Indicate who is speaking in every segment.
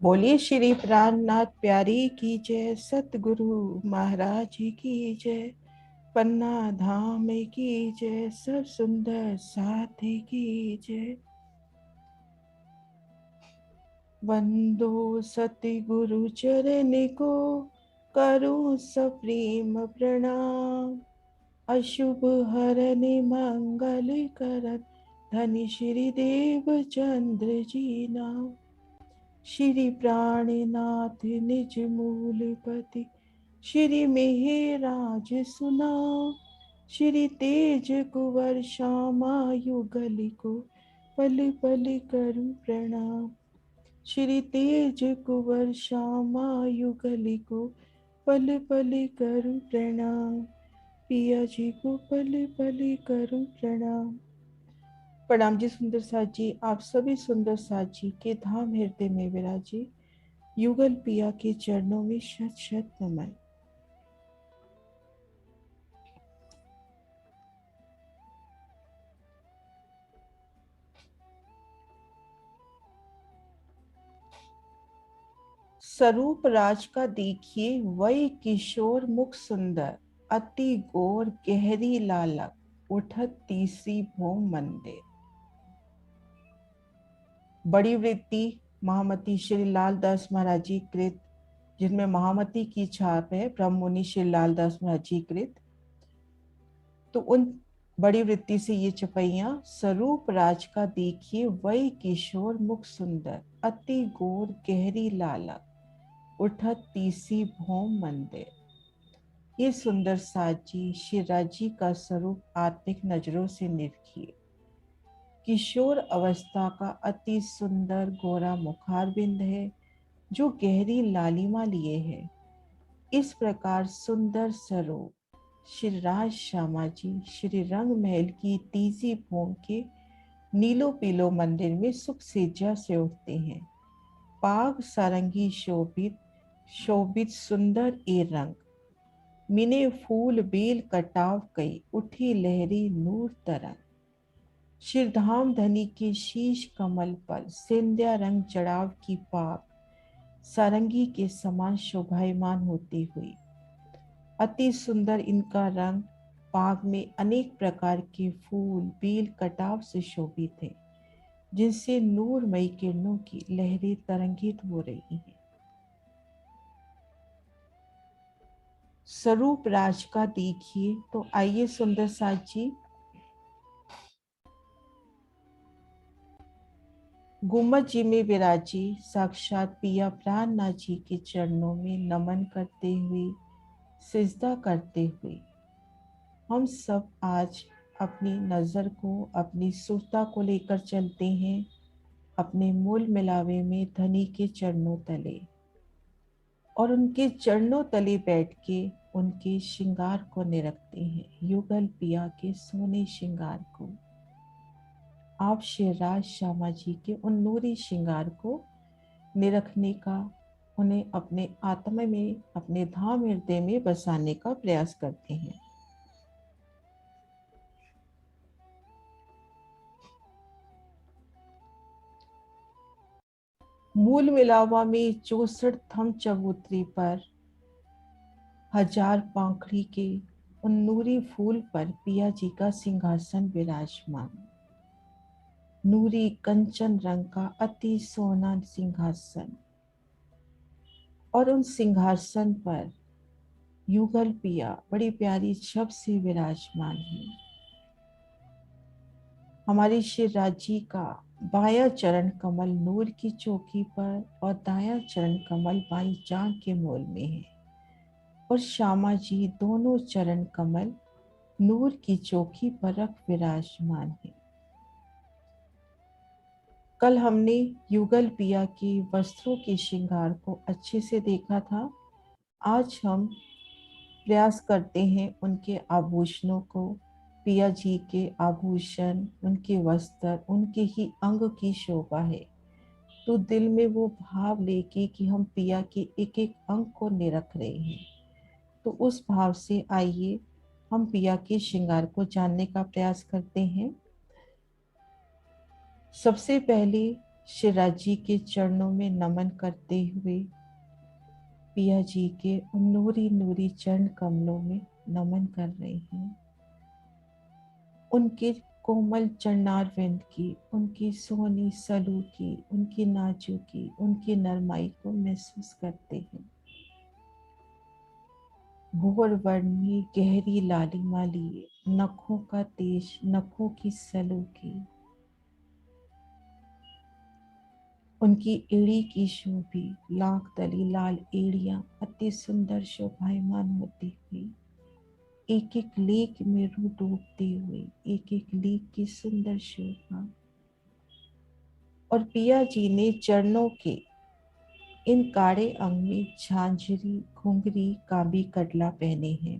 Speaker 1: बोलिए श्री प्राणनाथ प्यारी की जय, सतगुरु महाराज जी की जय, पन्ना धाम की जय, सब सुंदर साथी की जय। वंदो सतगुरु चरण को, करूं सप्रेम प्रणाम। अशुभ हरन मंगल करत, धनि श्री देव चंद्र जी नाम। श्री प्राणनाथ निज मूलपति, श्री मेहराज सुनाओ। श्री तेज कुंवर श्यामा युगल को, पल पल करूं प्रणाम। श्री तेज कुंवर श्यामा युगल को, पल पल करूं प्रणाम। पिया जी को पल पल करूं प्रणाम। प्रणाम जी सुंदर साथ जी, आप सभी सुंदर साथ जी के धाम हृदय में विराजे युगल पिया के चरणों में शत शत नमन। स्वरूप राज का देखिए वही किशोर मुख सुंदर, अति गोर गहरी लालक, उठत तीसरी भूम मंदिर। बड़ी वृत्ति महामती श्री लालदास महाराज जी कृत, जिनमें महामती की छाप है, ब्रह्म मुनि श्री लालदास महाराज जी कृत। तो उन बड़ी वृत्ति से ये चपैया, स्वरूप राज का देखिए वही किशोर मुख सुंदर, अति गोर गहरी लालक, उठत तीसी भौम मंदिर। ये सुंदर साज जी शिवराज जी का स्वरूप आत्मिक नजरों से निरखिए। किशोर अवस्था का अति सुंदर गोरा मुखारबिंद है, जो गहरी लालिमा लिए है। इस प्रकार सुंदर स्वरूप श्री राज श्यामा जी श्री रंग महल की तीसरी भूम के नीलो पीलो मंदिर में सुख सेजा से उठते हैं। पाग सारंगी शोभित शोभित सुंदर ए रंग, मिने फूल बेल कटाव कई, उठी लहरी नूर तरंग। शिरधाम धनी के शीश कमल पर, सिंध्या रंग जड़ाव की पाग सारंगी के समान शोभायमान होती हुई। अति सुंदर इनका रंग, पाग में अनेक प्रकार के फूल बेल कटाव से शोभित है, जिनसे नूरमयी किरणों की लहरें तरंगित हो रही हैं। स्वरूप राज का देखिए तो आइए सुंदर साथ जी, गुम्बद जी में विराजी साक्षात पिया प्राणनाथ जी के चरणों में नमन करते हुए, सिजदा करते हुए, हम सब आज अपनी नजर को, अपनी सुरता को लेकर चलते हैं अपने मूल मिलावे में धनी के चरणों तले, और उनके चरणों तले बैठ के उनके श्रृंगार को निरखते हैं, युगल पिया के सोने श्रृंगार को। आप शिवराज श्यामा जी के उन नूरी श्रृंगार को निरखने का, उन्हें अपने आत्मा में, अपने धाम हृदय में बसाने का प्रयास करते हैं। मूल मिलावा में 64 थम चबूतरी पर, हजार पाखड़ी के उन नूरी फूल पर पिया जी का सिंहासन विराजमान। नूरी कंचन रंग का अति सोना सिंहासन, और उन सिंहासन पर युगल पिया बड़ी प्यारी छब से विराजमान है। हमारी श्री राजी का बाया चरण कमल नूर की चौकी पर, और दाया चरण कमल बाई जांग के मोल में है, और श्यामा जी दोनों चरण कमल नूर की चौकी पर रख विराजमान है। कल हमने युगल पिया के वस्त्रों के श्रृंगार को अच्छे से देखा था। आज हम प्रयास करते हैं उनके आभूषणों को, पिया जी के आभूषण, उनके वस्त्र, उनके ही अंग की शोभा है। तो दिल में वो भाव लेके कि हम पिया के एक एक अंग को निरख रहे हैं, तो उस भाव से आइए हम पिया के श्रृंगार को जानने का प्रयास करते हैं। सबसे पहले श्री राज जी के चरणों में नमन करते हुए पिया जी के उन नूरी नूरी चरण कमलों में नमन कर रहे हैं। उनके कोमल चरणारविंद की, उनकी सोनी सलू की, उनकी नाजुकी, उनकी नरमाई को महसूस करते हैं। भोर वर्णी गहरी लालिमा लिए, नखों का तेज, नखों की सलू की, उनकी एड़ी की शोभी, लाख तली लाल एड़ियां अति सुंदर शोभायमान होती हुई, एक एक लेख में रू डूबते हुए, एक एक लेख की सुंदर शोभा। और पिया जी ने चरणों के इन काड़े अंग में झांझरी, घुंघरी, काबी कटला पहने हैं।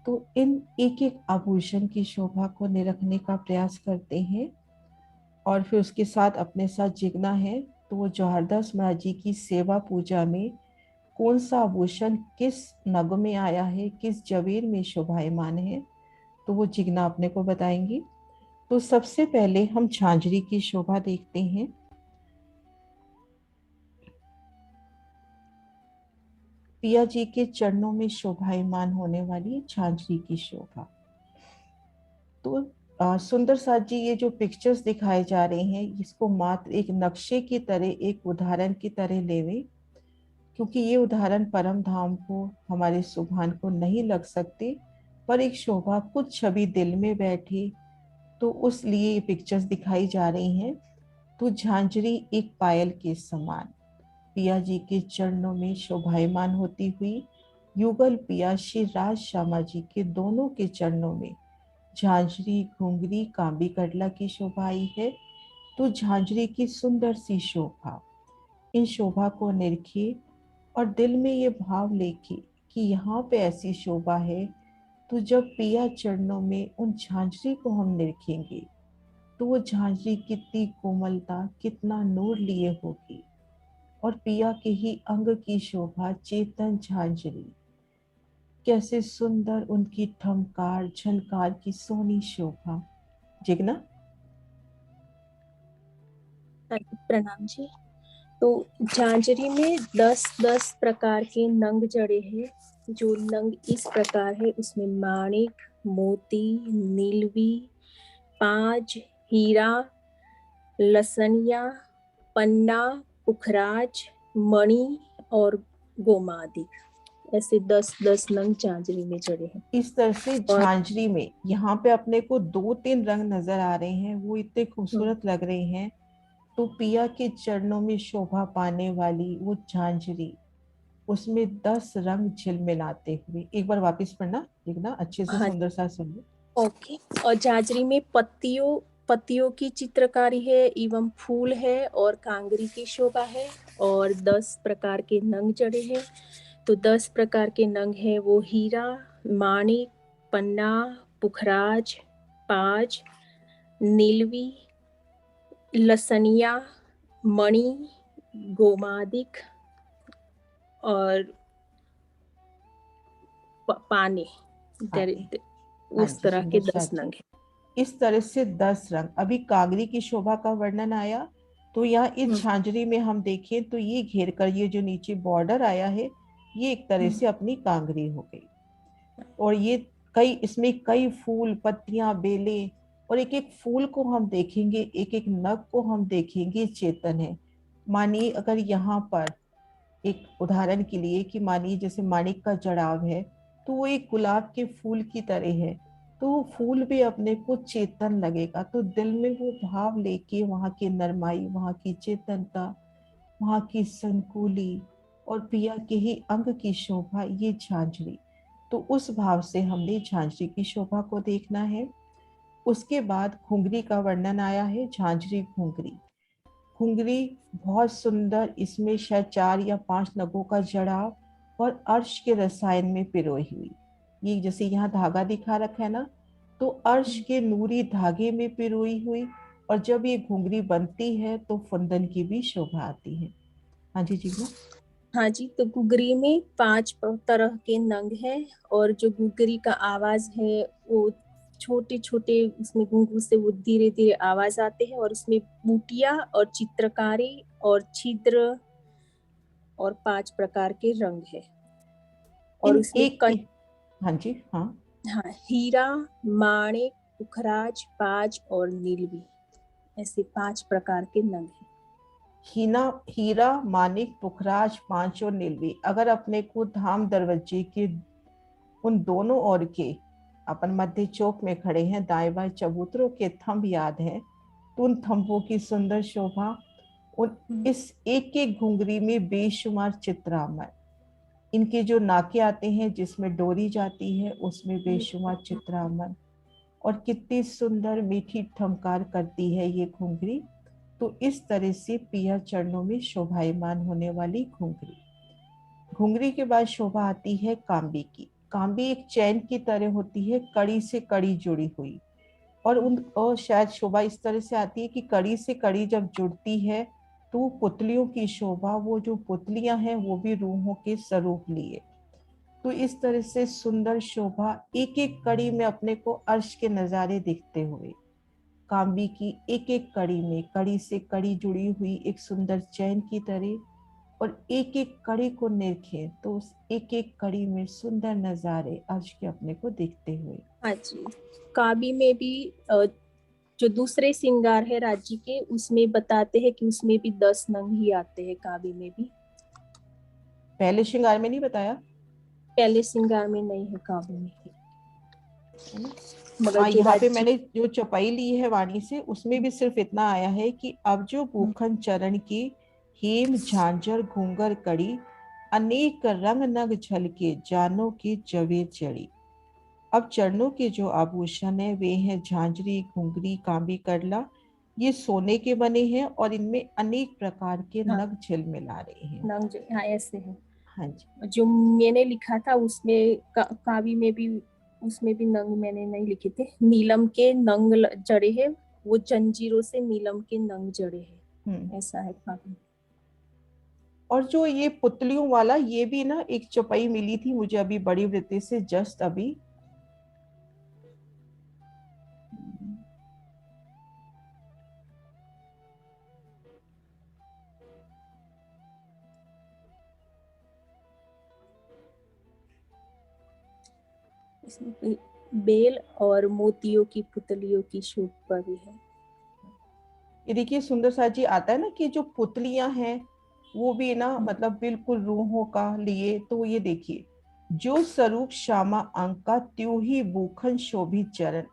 Speaker 1: तो इन एक एक आभूषण की शोभा को निरखने का प्रयास करते हैं और फिर उसके साथ अपने साथ जिगना है। तो वो जौहरदास महाराज जी की सेवा पूजा में कौन सा आभूषण किस नग में आया है, किस जवेर में शोभायमान है, तो वो जिगना अपने को बताएंगी। तो सबसे पहले हम झांझरी की शोभा देखते हैं। पिया जी के चरणों में शोभायमान होने वाली झांझरी की शोभा। तो सुंदर साथ जी, ये जो पिक्चर्स दिखाए जा रहे हैं, इसको मात्र एक नक्शे की तरह, एक उदाहरण की तरह लेवे, क्योंकि ये उदाहरण परम धाम को, हमारे सुभान को नहीं लग सकते, पर एक शोभा कुछ छवि दिल में बैठी, तो उस लिए ये पिक्चर्स दिखाई जा रही हैं। तो झांझरी एक पायल के समान पिया जी के चरणों में शोभायमान होती हुई, युगल पिया श्री राज श्यामा जी के दोनों के चरणों में झांझरी, घुंघरी, कांबी कटला की शोभा आई है। तो झांझरी की सुंदर सी शोभा, इन शोभा को निरखिए और दिल में ये भाव लेके कि यहाँ पे ऐसी शोभा है। तो जब पिया चरणों में उन झांझरी को हम निरखेंगे, तो वो झांझरी कितनी कोमलता, कितना नूर लिए होगी। और पिया के ही अंग की शोभा चेतन झांझरी, कैसे सुंदर उनकी ठमकार झनकार की सोनी शोभा। जिगना।
Speaker 2: प्रणाम जी। तो झांझरी में 10-10 प्रकार के नंग जड़े हैं। जो नंग इस प्रकार है, उसमें माणिक, मोती, नीलवी, पांच, हीरा, लसनिया, पन्ना, पुखराज, मणि और गोमादिक, ऐसे 10-10 नंग झांझरी में जड़े हैं।
Speaker 1: इस तरह से
Speaker 2: और
Speaker 1: झांझरी में यहाँ पे अपने को 2-3 रंग नजर आ रहे हैं, वो इतने खूबसूरत लग रहे हैं। तो पिया के चरणों में शोभा पाने वाली वो झांझरी, उसमें 10 रंग झिलमिलाते हुए, एक बार वापस पढ़ना लिखना अच्छे से,
Speaker 2: हाँ,
Speaker 1: सुंदर सा सुनिए।
Speaker 2: ओके। और झांझरी में पत्तियों की चित्रकारी है एवं फूल है और कांगरी की शोभा है और 10 प्रकार के नंग जड़े हैं। तो 10 प्रकार के नंग हैं वो हीरा, माणिक, पन्ना, पुखराज, पाज, नीलवी, लसनिया, मणि, गोमादिक और पाने।
Speaker 1: हाँ
Speaker 2: उस
Speaker 1: जी,
Speaker 2: तरह के
Speaker 1: सुंदर
Speaker 2: 10
Speaker 1: साथ जी।
Speaker 2: नंग हैं।
Speaker 1: इस तरह से 10 रंग। अभी कांगरी की शोभा का वर्णन आया, तो यहाँ इस झांझरी में हम देखें तो ये घेर कर, ये जो नीचे बॉर्डर आया है, ये एक तरह से अपनी कांगरी हो गई। और ये इसमें कई फूल, पत्तियां, बेलें, और एक एक फूल को हम देखेंगे, एक एक नग को हम देखेंगे चेतन है। मानिए अगर यहाँ पर एक उदाहरण के लिए कि मानिए जैसे माणिक का जड़ाव है, तो वो एक गुलाब के फूल की तरह है। तो वो फूल भी अपने को चेतन लगेगा, तो दिल में वो भाव लेके वहाँ की नरमाई, वहाँ की चेतनता, वहाँ की संकुली और पिया के ही अंग की शोभा, ये झांझरी। तो उस भाव से हमने झांझरी की शोभा को देखना है। उसके बाद घुंघरी का वर्णन आया है, झांझरी घुंघरी। घुंघरी बहुत सुंदर, इसमें शायद 4 या 5 नगों का जड़ाव और अर्श के रसायन में पिरोई हुई। ये जैसे यहाँ धागा दिखा रखा है ना, तो अर्श के नूरी धागे में पिरोई हुई। और जब ये घुंघरी बनती है तो फुंदन की भी शोभा आती है। हाँ जी जी।
Speaker 2: हाँ जी। तो घुघरी में 5 तरह के नंग हैं और जो घुघरी का आवाज है वो छोटे छोटे उसमें घुंघरू से वो धीरे धीरे आवाज आते हैं, और उसमें बूटियां और चित्रकारी और छिद्र और 5 प्रकार के रंग है। और उसमें
Speaker 1: हाँ जी, हाँ
Speaker 2: हाँ, हीरा, माणिक, पुखराज, पाज और नीलवी, ऐसे 5 प्रकार के नग हैं।
Speaker 1: हीरा, मानिक, पुखराज, पांच और नीलवी। अगर अपने को धाम दरवाजे के उन दोनों ओर के, अपन मध्य चौक में खड़े हैं, दाएं बाएं चबूतरों के थंब याद है, तो उन थंबों की सुंदर शोभा, उन इस एक एक घुंघरी में बेशुमार चित्रामय। इनके जो नाके आते हैं जिसमें डोरी जाती है, उसमें बेशुमार चित्रामय। और कितनी सुंदर मीठी ठमकार करती है ये घुंघरी। तो इस तरह से पिया चरणों में शोभायमान होने वाली घुंघरी। घुंघरी के बाद शोभा आती है कांबी की। कांबी एक चैन की तरह होती है, कड़ी से कड़ी जुड़ी हुई। और शायद शोभा इस तरह से आती है कि कड़ी से कड़ी जब जुड़ती है तो पुतलियों की शोभा, वो जो पुतलियां हैं वो भी रूहों के स्वरूप लिए। तो इस तरह से सुंदर शोभा, एक एक कड़ी में अपने को अर्श के नजारे दिखते हुए। कांबी की एक एक कड़ी में कड़ी से कड़ी जुड़ी हुई एक सुंदर चैन की तरह, और एक एक कड़ी को निरखे तो उस एक एक कड़ी में सुंदर नजारे अर्श के अपने को दिखते हुए।
Speaker 2: हाँ जी, काबी में भी जो दूसरे श्रृंगार है राज्य के, उसमें बताते हैं कि उसमें भी 10 नंग ही आते हैं काबी में भी।
Speaker 1: पहले श्रृंगार में नहीं बताया?
Speaker 2: पहले श्रृंगार में नहीं है काबी में, मगर जो
Speaker 1: यहाँ पे मैंने जो चपाई ली है वाणी से, उसमें भी सिर्फ इतना आया है कि अब जो भूखन चरण की हेम झांझर घूंगर कड़ी, अनेक रंग नग झलके जानो की जवे चढ़ी। अब चरणों के जो आभूषण है वे हैं झांझरी, घुंघरी, कांबी, करला। ये सोने के बने हैं और इनमें अनेक प्रकार के नग झिलमिला रहे हैं।
Speaker 2: नंग जो ऐसे है।
Speaker 1: हाँ जी,
Speaker 2: जो मैंने लिखा था उसमें काबी में भी, उसमें भी नंग मैंने नहीं लिखे थे। नीलम के नंग जड़े हैं, वो जंजीरों से नीलम के नंग जड़े हैं, ऐसा है काबी।
Speaker 1: और जो ये पुतलियों वाला, ये भी ना एक चौपाई मिली थी मुझे अभी बड़ी वृत्ति से, जस्ट अभी।
Speaker 2: इसमें बेल और मोतियों की पुतलियों की शोभा भी है।
Speaker 1: ये देखिए सुंदर सा जी आता है ना कि जो पुतलियां हैं वो भी ना मतलब बिल्कुल रूहों का लिए। तो ये देखिए, जो स्वरूप श्यामा अंका त्यों ही भूखन शोभित चरण,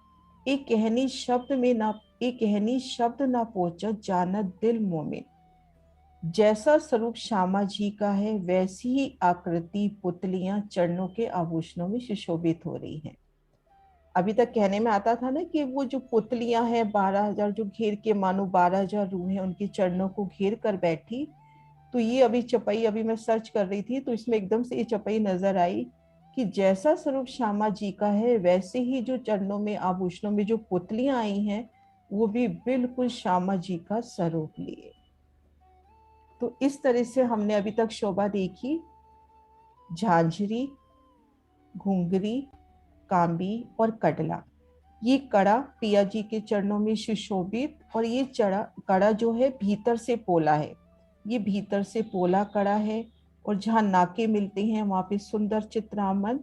Speaker 1: एक कहनी शब्द में ना, एक कहनी शब्द ना पहुंचा जानत दिल मोमिन। जैसा स्वरूप श्यामा जी का है वैसी ही आकृति पुतलियां चरणों के आभूषणों में सुशोभित हो रही हैं। अभी तक कहने में आता था ना कि वो जो पुतलियां हैं 12,000 जो घेर के, मानो 12,000 रूहें उनके चरणों को घेर कर बैठी। तो ये अभी चपाई, अभी मैं सर्च कर रही थी तो इसमें एकदम से ये चपाई नजर आई कि जैसा स्वरूप श्यामा जी का है वैसे ही जो चरणों में आभूषणों में जो पुतलियां आई हैं वो भी बिल्कुल श्यामा जी का स्वरूप लिए। तो इस तरह से हमने अभी तक शोभा देखी, झांझरी, घुंघरी, कांबी और कडला। ये कड़ा पिया जी के चरणों में सुशोभित, और ये कड़ा जो है भीतर से पोला है, ये भीतर से पोला कड़ा है। और जहाँ नाके मिलते हैं वहां पे सुंदर चित्रामन,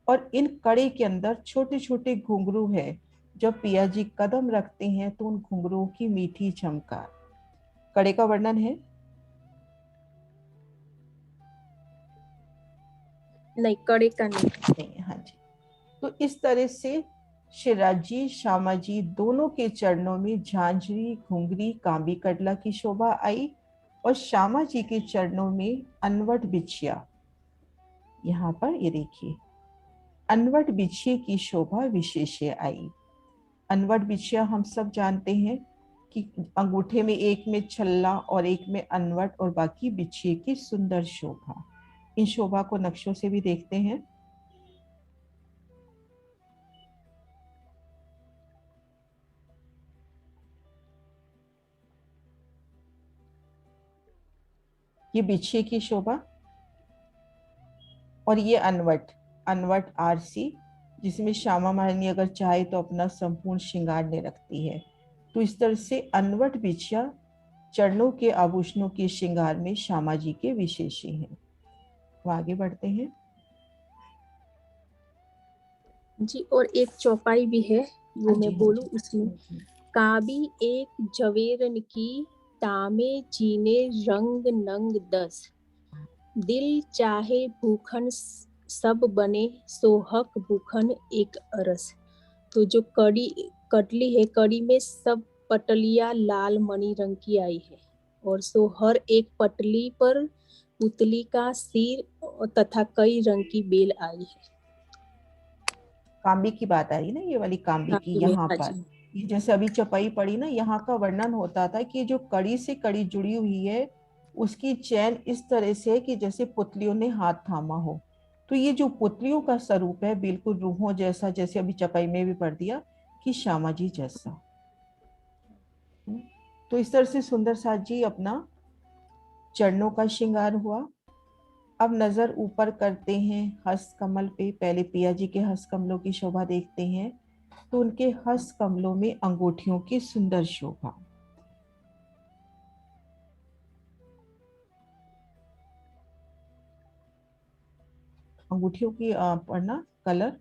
Speaker 1: और इन कड़े के अंदर छोटे छोटे घुंघरू है। जब पिया जी कदम रखते हैं तो उन घुंघरुओं की मीठी झमकार। कड़े का वर्णन है?
Speaker 2: नहीं, कड़े का
Speaker 1: नहीं, हाँ जी। तो इस तरह से शिवराज जी, श्यामा जी दोनों के चरणों में झांझरी, घुंघरी, कांबी, कडला की शोभा आई, और श्यामा जी के चरणों में अनवट बिछिया। यहाँ पर ये देखिए, अनवट बिछिए की शोभा विशेष आई। अनवट बिछिया हम सब जानते हैं कि अंगूठे में एक में छल्ला और एक में अनवट, और बाकी बिछिए की सुंदर शोभा। इन शोभा को नक्शों से भी देखते हैं। ये बिछिए की शोभा, और ये अनवट, अनवट आरसी, जिसमें श्यामा महारानी अगर चाहे तो अपना संपूर्ण श्रृंगार ले रखती है। तो इस तरह से अनवट बिछिया चरणों के आभूषणों के श्रृंगार में श्यामा जी के विशेषी हैं। तो आगे बढ़ते हैं
Speaker 2: जी। और एक चौपाई भी है, वो मैं बोलूं उसमें। काबी एक जवेरन की, तामे जीने रंग नंग 10, दिल चाहे भूखन सब बने, सोहक भूखन एक अरस। तो जो कटली है, कड़ी में सब पटलियां लाल मणि रंग की आई है, और सो हर एक पटली पर पुतली का सिर तथा कई रंग की बेल आई है।
Speaker 1: काम्बी की बात आ रही ना, ये वाली काम्बी की। यहाँ पर जैसे अभी चौपाई पड़ी ना, यहाँ का वर्णन होता था कि जो कड़ी से कड़ी जुड़ी हुई है उसकी चैन इस तरह से कि जैसे पुतलियों ने हाथ थामा हो। तो ये जो पुतलियों का स्वरूप है बिल्कुल रूहों जैसा, जैसे अभी चौपाई में भी पढ़ दिया कि श्यामा जी जैसा। तो इस तरह से सुंदर साथ जी अपना चरणों का श्रृंगार हुआ। अब नजर ऊपर करते हैं हस्त कमल पे। पहले पिया जी के हस्त कमलों की शोभा देखते हैं। तो उनके हस्त कमलों में अंगूठियों की सुंदर शोभा। अंगूठियों की पढ़ना कलर।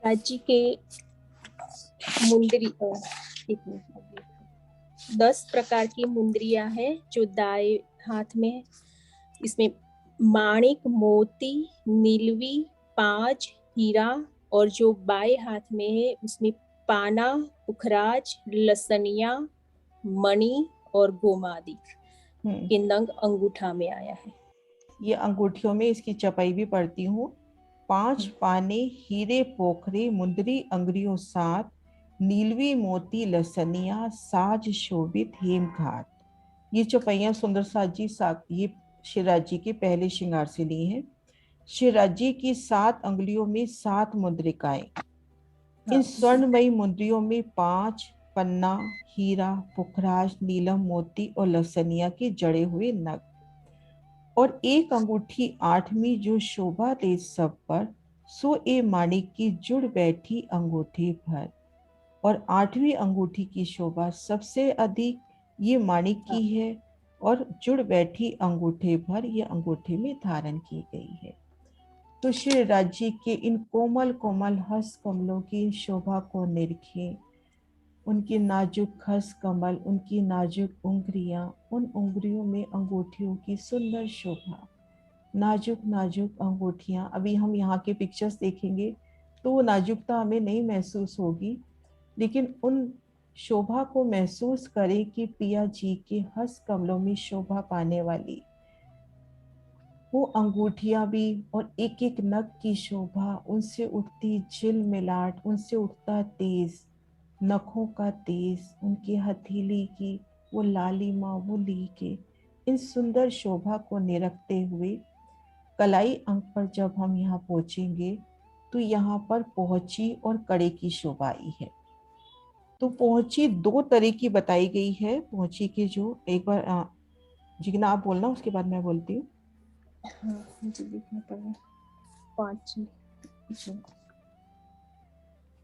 Speaker 2: राज्य के मुंदरी, 10 प्रकार की मुंदरियां हैं जो दाएं हाथ में है। इसमें माणिक, मोती, नीलवी, पांच, हीरा, और जो बाएं हाथ में है उसमें पाना, पुखराज, लसनिया, मणि और गोमादिक के नंग अंगूठा में आया है।
Speaker 1: ये अंगूठियों में इसकी चपाई भी पढ़ती हूँ। 5 पाने हीरे पोखरे, मुंदरी अंगुरियों 7, नीलवी मोती लसनिया, साज शोभित हेम घाट। ये चौपाइयाँ सुंदर साथ जी ये शिवराज जी के पहले श्रृंगार से ली हैं। शिवराज जी की 7 अंगुलियों में 7 मुद्रिकाएं। इन स्वर्णमयी मुंदरियों में 5 पन्ना, हीरा, पुखराज, नीलम मोती और लसनिया के जड़े हुए नग, और एक अंगूठी 8वीं जो शोभा दे सब पर, सो ए माणिक की जुड़ बैठी अंगूठी भर। और 8वीं अंगूठी की शोभा सबसे अधिक ये माणिक की है, और जुड़ बैठी अंगूठे भर ये अंगूठे में धारण की गई है। तो श्री राज्य के इन कोमल कोमल हस्त कमलों की शोभा को निरखें। उनके नाजुक हस्त कमल, उनकी नाजुक उंगलियां, उन उंगलियों में अंगूठियों की सुंदर शोभा, नाजुक नाजुक अंगूठियां। अभी हम यहाँ के पिक्चर्स देखेंगे तो वो नाजुकता हमें नहीं महसूस होगी, लेकिन उन शोभा को महसूस करें कि पिया जी के हस्त कमलों में शोभा पाने वाली वो अंगूठियां भी, और एक एक नग की शोभा, उनसे उठती झिलमिलाट, उनसे उठता तेज नखों का तेज, उनकी हथेली की वो लालिमा, वो लीके, इन सुंदर शोभा को निरखते हुए कलाई अंक पर जब हम यहाँ पहुंचेंगे तो यहाँ पर पहुंची और कड़े की शोभा आई है। तो पहुंची 2 तरह की बताई गई है। पहुंची के जो एक बार जिगना आप बोलना, उसके बाद मैं बोलती हूँ।
Speaker 2: मुझे देखना पड़ेगा।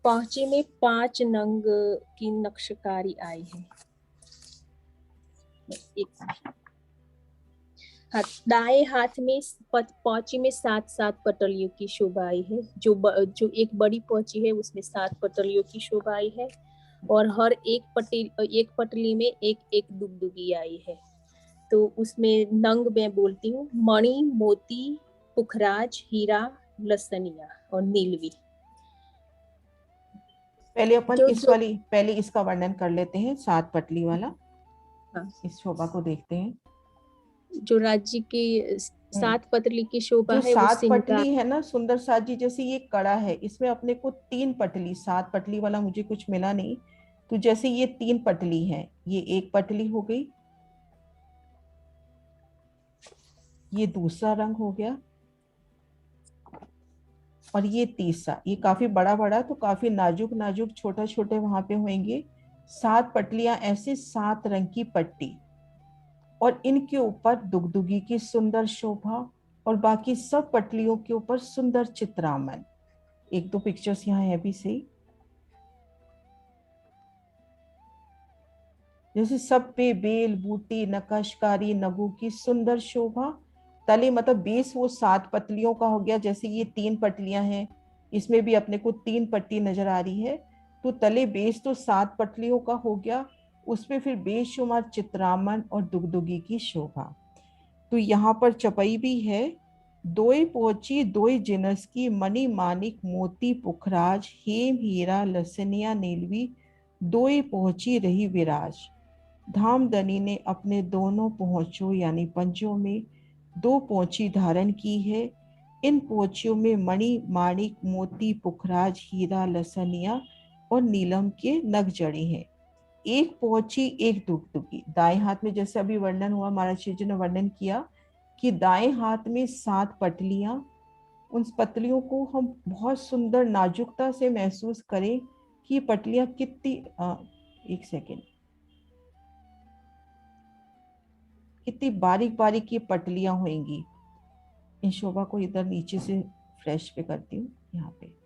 Speaker 2: पहुंची में 5 नंग की नक्शकारी आई है। दाएं हाथ में पौची में 7-7 पटलियों की शोभा आई है। जो एक बड़ी पौची है उसमें 7 पटलियों की शोभा आई है, और हर एक पटली में एक दुगदुगी आई है। तो उसमें नंग मैं बोलती हूँ: मणि, मोती, पुखराज, हीरा, लसनिया और नीलवी।
Speaker 1: पहले अपन पहले इसका वर्णन कर लेते हैं, 7 पटली वाला। इस शोभा को देखते हैं।
Speaker 2: जो राज्य की 7 पटली की शोभा
Speaker 1: जो
Speaker 2: है,
Speaker 1: 7 पटली है ना सुंदर साथ जी, जैसे ये कड़ा है, इसमें अपने को 3 पटली, 7 पटली वाला मुझे कुछ मिला नहीं। तो जैसे ये 3 पटली है, ये एक पटली हो गई, ये दूसरा रंग हो गया, और ये तीसरा। ये काफी बड़ा बड़ा, तो काफी नाजुक नाजुक छोटे छोटे वहां पे होंगे। 7 पटलियां ऐसे 7 रंग की पट्टी, और इनके ऊपर दुगदुगी की सुंदर शोभा, और बाकी सब पटलियों के ऊपर सुंदर चित्रामन। एक दो पिक्चर्स यहाँ है भी सही। जैसे सब पे बेल बूटी नक्काशकारी नगु की सुंदर शोभा। तले मतलब बेस वो 7 पतलियों का हो गया, जैसे ये 3 पटलियां हैं, इसमें भी अपने को 3 पट्टी नजर आ रही है। तो तले बेस तो 7 पटलियों का हो गया, उसमें फिर बेशुमार चित्रामन और दुगदुगी की शोभा। तो यहाँ पर चपाई भी है। दोई पोची दोई जिनस की मणि मानिक मोती पुखराज हेम हीरा लसनिया नीलवी दोई पहुंची रही विराज। धामदनी ने अपने दोनों पोंछों यानी पंजों में 2 पोंछी धारण की है। इन पोंछियों में मणि माणिक मोती पुखराज हीरा लसनिया और नीलम के नग जड़े हैं। एक पोंछी एक दुगदुगी। दाएं हाथ में जैसे अभी वर्णन हुआ, महाराज जी ने वर्णन किया कि दाएं हाथ में 7 पटलियां, उन पतलियों को हम बहुत सुंदर नाजुकता से महसूस करें कि ये पटलियां कितनी एक सेकेंड, कितनी बारीक बारीक ये पटलियां होंगी। इन शोभा को इधर नीचे से फ्रेश पे करती हूँ यहाँ पे।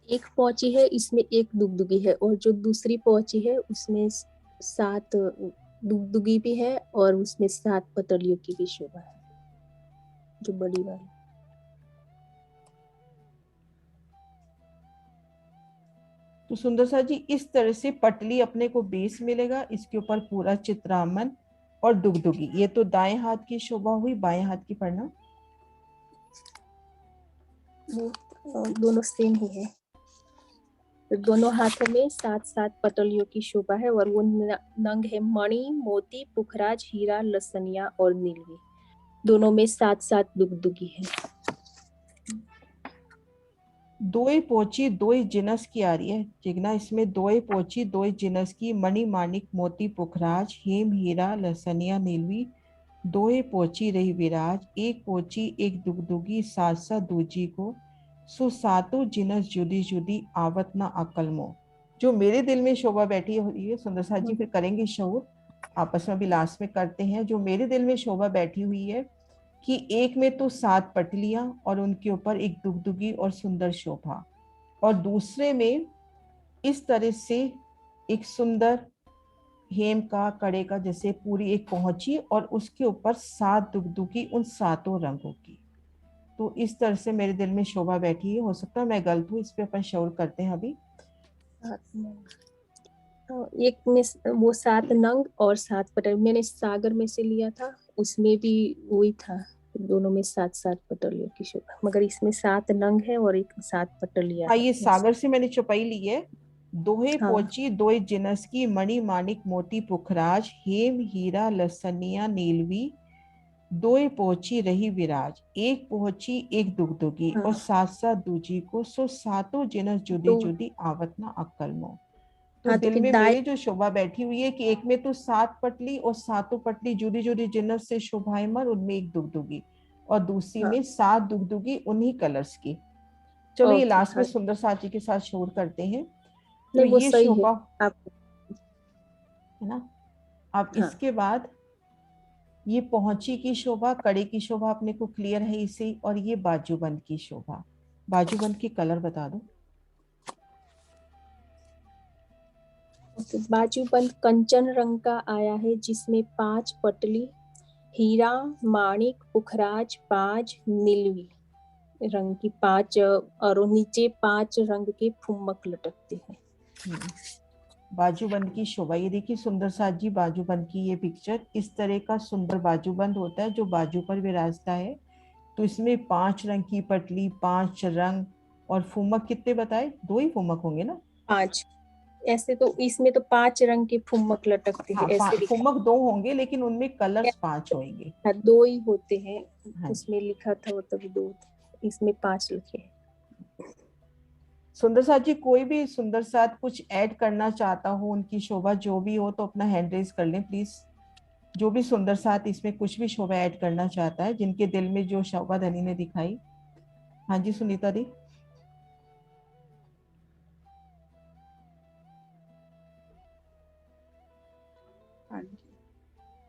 Speaker 2: एक पौची है इसमें एक दुगदुगी है, और जो दूसरी पौची है उसमें 7 दुगदुगी भी है और उसमें 7 पतलियों की भी शोभा है, जो बड़ी वाली।
Speaker 1: तो सुंदर सा जी इस तरह से पटली अपने को बेस मिलेगा, इसके ऊपर पूरा चित्रामन और दुगदुगी। ये तो दाएं हाथ की शोभा हुई। बाएं हाथ की पढ़ना।
Speaker 2: दोनों सेम ही है। तो दोनों हाथों में 7-7 पटलियों की शोभा है, और वो नंग है मणि मोती पुखराज हीरा लसनिया और नीलवी। दोनों में 7-7 दुगदुगी है।
Speaker 1: दोई पोची दोई जिनस की आ रही है जिगना, इसमें दोई पोची दोई जिनस की मणि मानिक मोती पुखराज हेम हीरा लसनिया नीलवी दोई पोची रही विराज। एक पोची एक दुगदुगी सात सा दूजी को सो सातों जिनस जुदी जुदी आवत ना अकलमो। जो मेरे दिल में शोभा बैठी हुई है, सुंदर सा जी फिर करेंगे शोर आपस में भी लास्ट में करते हैं। जो मेरे दिल में शोभा बैठी हुई है कि एक में तो 7 पटलियां और उनके ऊपर एक दुगदुगी और सुंदर शोभा, और दूसरे में इस तरह से एक सुंदर हेम का कड़े का जैसे पूरी एक पहुंची और उसके ऊपर 7 दुगदुगी उन 7 रंगों की। तो इस तरह से मेरे दिल में शोभा बैठी है। हो सकता है मैं गलत हूँ, इस पे अपन शोर करते हैं अभी।
Speaker 2: एक में वो 7 नंग और 7 पटल मैंने सागर में से लिया था, उसमें भी वही था, दोनों में 7-7 पटलियों की शोभा, मगर इसमें 7 नंग है और एक 7 पटलियां
Speaker 1: हाँ,
Speaker 2: है।
Speaker 1: ये सागर से मैंने चौपाई ली है। दोहे
Speaker 2: हाँ
Speaker 1: पोची दोए जिनस की मणि मानिक मोती पुखराज हेम हीरा लसनिया नीलवी दोए पोची रही विराज। एक पोची एक दुगदुगी और
Speaker 2: हाँ
Speaker 1: 7-7 दूजी को सो सातों जिनस जुदी
Speaker 2: तो
Speaker 1: जुदी आवत ना अक्कल मो। तो
Speaker 2: हाँ तो
Speaker 1: दिल
Speaker 2: फिर
Speaker 1: में
Speaker 2: दाएं।
Speaker 1: मेरे जो शोभा बैठी हुई है कि एक में तो 7 पटली और 7 पटली जुदी जुदी जिनस से शोभायमान, उनमें एक दुगदुगी, और दूसरी
Speaker 2: हाँ
Speaker 1: में 7 दुगदुगी उन्हीं कलर्स की। चलो ये
Speaker 2: ओके
Speaker 1: लास्ट में
Speaker 2: हाँ,
Speaker 1: सुंदर साची के साथ शोर करते हैं। तो
Speaker 2: नहीं वो
Speaker 1: ये
Speaker 2: सही है
Speaker 1: शोभा
Speaker 2: आप।
Speaker 1: है ना। अब
Speaker 2: हाँ
Speaker 1: इसके बाद ये पहुंची की शोभा, कड़े की शोभा अपने को क्लियर है इसे, और ये बाजूबंद की शोभा। बाजूबंद की कलर बता दो।
Speaker 2: तो बाजूबंद कंचन रंग का आया है, जिसमें 5 पटली हीरा माणिक पुखराज पांच नीलवी रंग की 5, और नीचे 5 रंग के फुम्मक लटकते हैं।
Speaker 1: बाजूबंद की शोभा, ये देखिए सुंदर साथ जी बाजूबंद की ये पिक्चर। इस तरह का सुंदर बाजूबंद होता है जो बाजू पर विराजता है। तो इसमें 5 रंग की पटली, 5 रंग, और फुमक कितने बताए? 2 ही फुमक होंगे ना।
Speaker 2: 5 ऐसे तो इसमें तो 5 रंग के फुम्मक लटकते हैं
Speaker 1: हाँ,
Speaker 2: ऐसे लिखा
Speaker 1: फुमक 2 होंगे लेकिन उनमें
Speaker 2: है।
Speaker 1: कलर्स 5 होंगे।
Speaker 2: 2 ही होते हैं,
Speaker 1: हाँ जी।
Speaker 2: उसमें लिखा था वो तभी 2, इसमें 5 लिखे हैं।
Speaker 1: सुंदर साथ जी कोई भी सुंदर साथ कुछ ऐड करना चाहता हो, उनकी शोभा जो भी हो, तो अपना हैंड रेज कर लें प्लीज। जो भी सुंदर साथ इसमें कुछ भी शोभा ऐड करना चाहता है, जिनके दिल में जो शोभा धनी ने दिखाई। हाँ जी सुनीता दी।
Speaker 3: हाँ जी,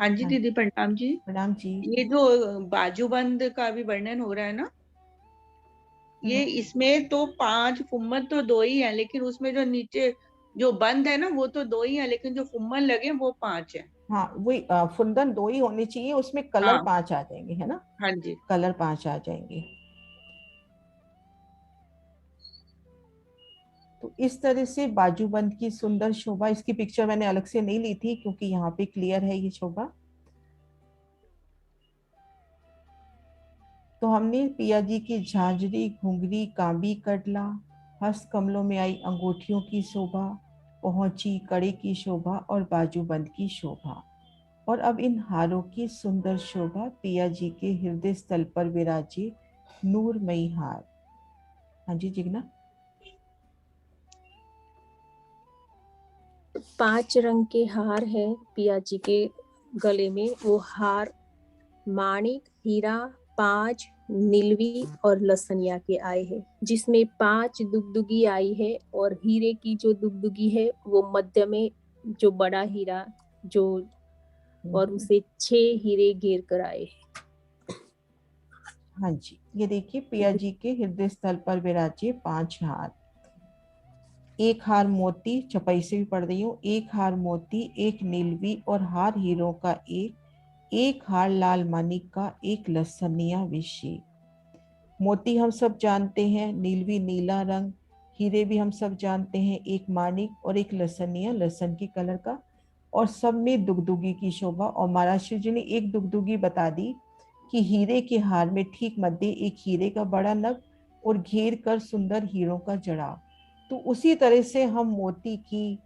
Speaker 3: हाँ जी
Speaker 1: हाँ,
Speaker 3: दीदी, प्रणाम जी।
Speaker 1: प्रणाम जी।
Speaker 3: ये जो बाजूबंद का भी वर्णन हो रहा है ना, ये इसमें तो 5 फुम्मन तो 2 ही है, लेकिन उसमें जो नीचे जो बंद है ना वो तो 2 ही है, लेकिन जो फुम्मन लगे वो 5 है।
Speaker 1: हाँ, वही फुंदन 2 ही होने चाहिए, उसमें कलर
Speaker 3: हाँ
Speaker 1: 5 आ जाएंगे, है ना।
Speaker 3: हाँ जी।
Speaker 1: कलर 5 आ जाएंगे। तो इस तरह से बाजूबंद की सुंदर शोभा, इसकी पिक्चर मैंने अलग से नहीं ली थी क्योंकि यहाँ पे क्लियर है ये शोभा। तो हमने पिया जी की झांझरी, घुंघरी, कांबी, कड़ला, हस्त कमलों में आई अंगूठियों की शोभा, पहुंची कड़े की शोभा और बाजूबंद की शोभा। और अब इन हारों की सुंदर शोभा पिया जी के हृदय स्थल पर विराजे नूरमयी हार। हाँ जी जिग्ना।
Speaker 2: 5 रंग के हार है पिया जी के गले में। वो हार माणिक, हीरा, पांच, नीलवी और लसनिया के आए हैं, जिसमें 5 दुगदुगी आई है और हीरे की जो दुगदुगी है वो मध्य में जो बड़ा हीरा जो, और उसे 6 हीरे घेर कर आए हैं।
Speaker 1: हाँ जी, ये देखिए पिया जी के हृदय स्थल पर विराजे 5 हार। एक हार मोती, चपाई से भी पढ़ रही हूँ, एक हार मोती, एक नीलवी और हार हीरों का एक हार लाल मानिक का, एक लसनिया विषय। मोती हम सब जानते हैं, नीलवी नीला रंग, हीरे भी हम सब जानते हैं, एक मानिक और एक लसनिया लसन की कलर का, और सब में दुगदुगी की शोभा। और महाराज जी ने एक दुगदुगी बता दी कि हीरे के हार में ठीक मध्य एक हीरे का बड़ा नग और घेर कर सुंदर हीरों का जड़ाव। तो उसी तरह से हम मोती की,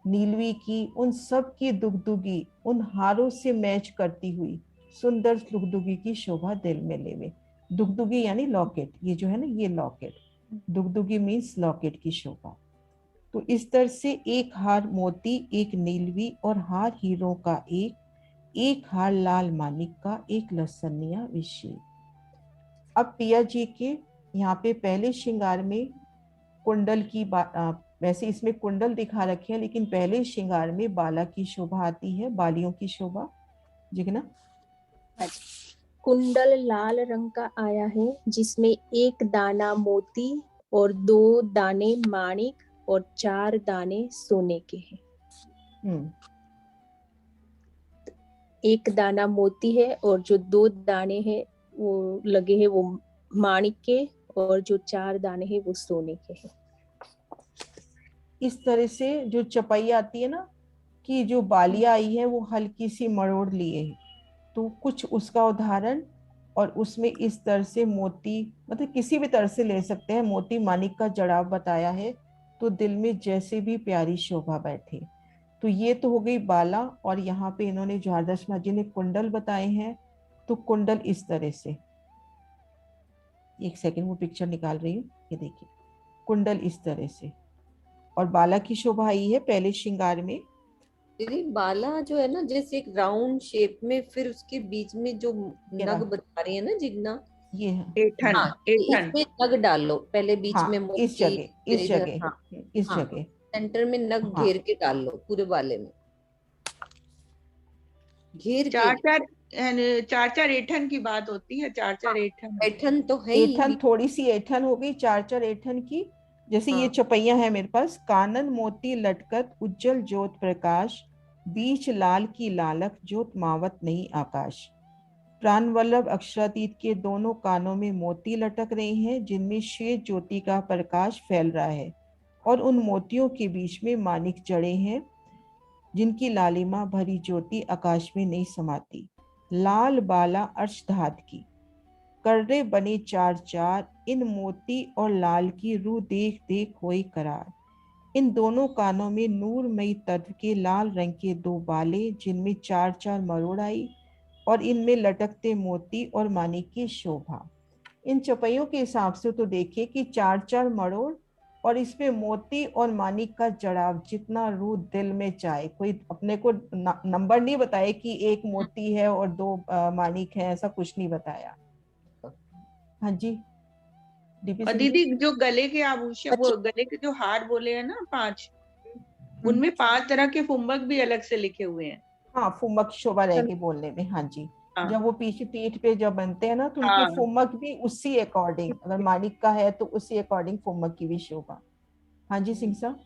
Speaker 1: नीलवी की, उन सब की दुगदुगी उन हारों से मैच करती हुई सुंदर दुगदुगी की शोभा दिल में लेवे। दुगदुगी यानी लॉकेट, ये जो है ना ये लॉकेट, दुगदुगी मीन्स लॉकेट की शोभा। तो इस तरह से एक हार मोती, एक नीलवी और हार हीरों का एक हार लाल मानिक का, एक लसनिया विषय। अब पिया जी के यहाँ पे पहले श्रृंगार में कुंडल की वैसे इसमें कुंडल दिखा रखे हैं, लेकिन पहले श्रृंगार में बाला की शोभा आती है, बालियों की शोभा। जिगना।
Speaker 2: कुंडल लाल रंग का आया है, जिसमें 1 दाना मोती और 2 दाने माणिक और 4 दाने सोने के हैं। 1 दाना मोती है और जो 2 दाने हैं वो लगे हैं वो माणिक के, और जो 4 दाने हैं वो सोने के हैं।
Speaker 1: इस तरह से जो चपाई आती है ना, कि जो बालियां आई है वो हल्की सी मरोड़ लिए है, तो कुछ उसका उदाहरण। और उसमें इस तरह से मोती, मतलब किसी भी तरह से ले सकते हैं, मोती मानिक का जड़ाव बताया है, तो दिल में जैसे भी प्यारी शोभा बैठे। तो ये तो हो गई बाला। और यहाँ पे इन्होंने जो आदर्श माँ जी ने कुंडल बताए हैं, तो कुंडल इस तरह से, एक सेकंड वो पिक्चर निकाल रही हूँ, ये देखिए कुंडल इस तरह से। और बाला की शोभा आई है पहले श्रृंगार में।
Speaker 4: दीदी बाला जो है ना, जैसे एक राउंड शेप में, फिर उसके बीच में जो नग बता रही है ना जिग्ना,
Speaker 1: ये है
Speaker 3: एठन।
Speaker 4: हाँ,
Speaker 3: एठन
Speaker 4: इसमें नग डाल लो पहले, बीच में
Speaker 1: हाँ, इस
Speaker 4: मोती,
Speaker 1: जगह
Speaker 4: फिर
Speaker 1: इस
Speaker 4: इधर,
Speaker 1: जगह
Speaker 4: हाँ
Speaker 1: इस
Speaker 4: हाँ,
Speaker 1: जगह
Speaker 4: सेंटर में नग
Speaker 1: हाँ।
Speaker 4: घेर के डाल लो पूरे बाले में, घेर के।
Speaker 3: चार चार एठन की बात होती है, 4 एठन।
Speaker 4: पैठन तो है
Speaker 1: एठन,
Speaker 4: ही।
Speaker 1: थोड़ी सी एठन हो गई, 4 एठन की। जैसे ये
Speaker 4: हाँ,
Speaker 1: चपैया है मेरे पास, कानन मोती लटकत उज्जवल ज्योत प्रकाश, बीच लाल की लालक ज्योत मावत नहीं आकाश। प्राण वल्लभ अक्षरातीत के दोनों कानों में मोती लटक रहे हैं, जिनमें श्वेत ज्योति का प्रकाश फैल रहा है, और उन मोतियों के बीच में मानिक जड़े हैं, जिनकी लालिमा भरी ज्योति आकाश में नहीं समाती। लाल बाला अर्शधात की, कर्रे बने 4 इन मोती और लाल की रूह देख देख होई करार। इन दोनों कानों में नूरमयी तत्व के लाल रंग के 2 बाले, जिनमें 4 मरोड़ आई, और इनमें लटकते मोती और मानिक की शोभा। इन चपैयों के हिसाब से तो देखिए कि 4 मरोड़, और इसमें मोती और मानिक का जड़ाव, जितना रूह दिल में चाहे। कोई अपने को नंबर नहीं बताए कि 1 मोती है और 2 मानिक है, ऐसा कुछ नहीं बताया। हाँ जी डीपी
Speaker 3: और
Speaker 1: सिंह जी।
Speaker 3: दीदी जो गले के आभूषण, वो गले के जो हार बोले हैं ना 5, उनमें 5 तरह के फुम्बक भी अलग से लिखे हुए हैं।
Speaker 1: हाँ, फुम्मक शोभा रहेगी बोलने में, हाँ जी।
Speaker 3: हाँ
Speaker 1: जब वो पीछे पीठ पे जब बनते हैं ना, तो उनके
Speaker 3: हाँ
Speaker 1: फुम्मक भी उसी अकॉर्डिंग, अगर माणिक का है तो उसी अकॉर्डिंग फुम्मक की भी शोभा। हाँ जी सिंह साहब।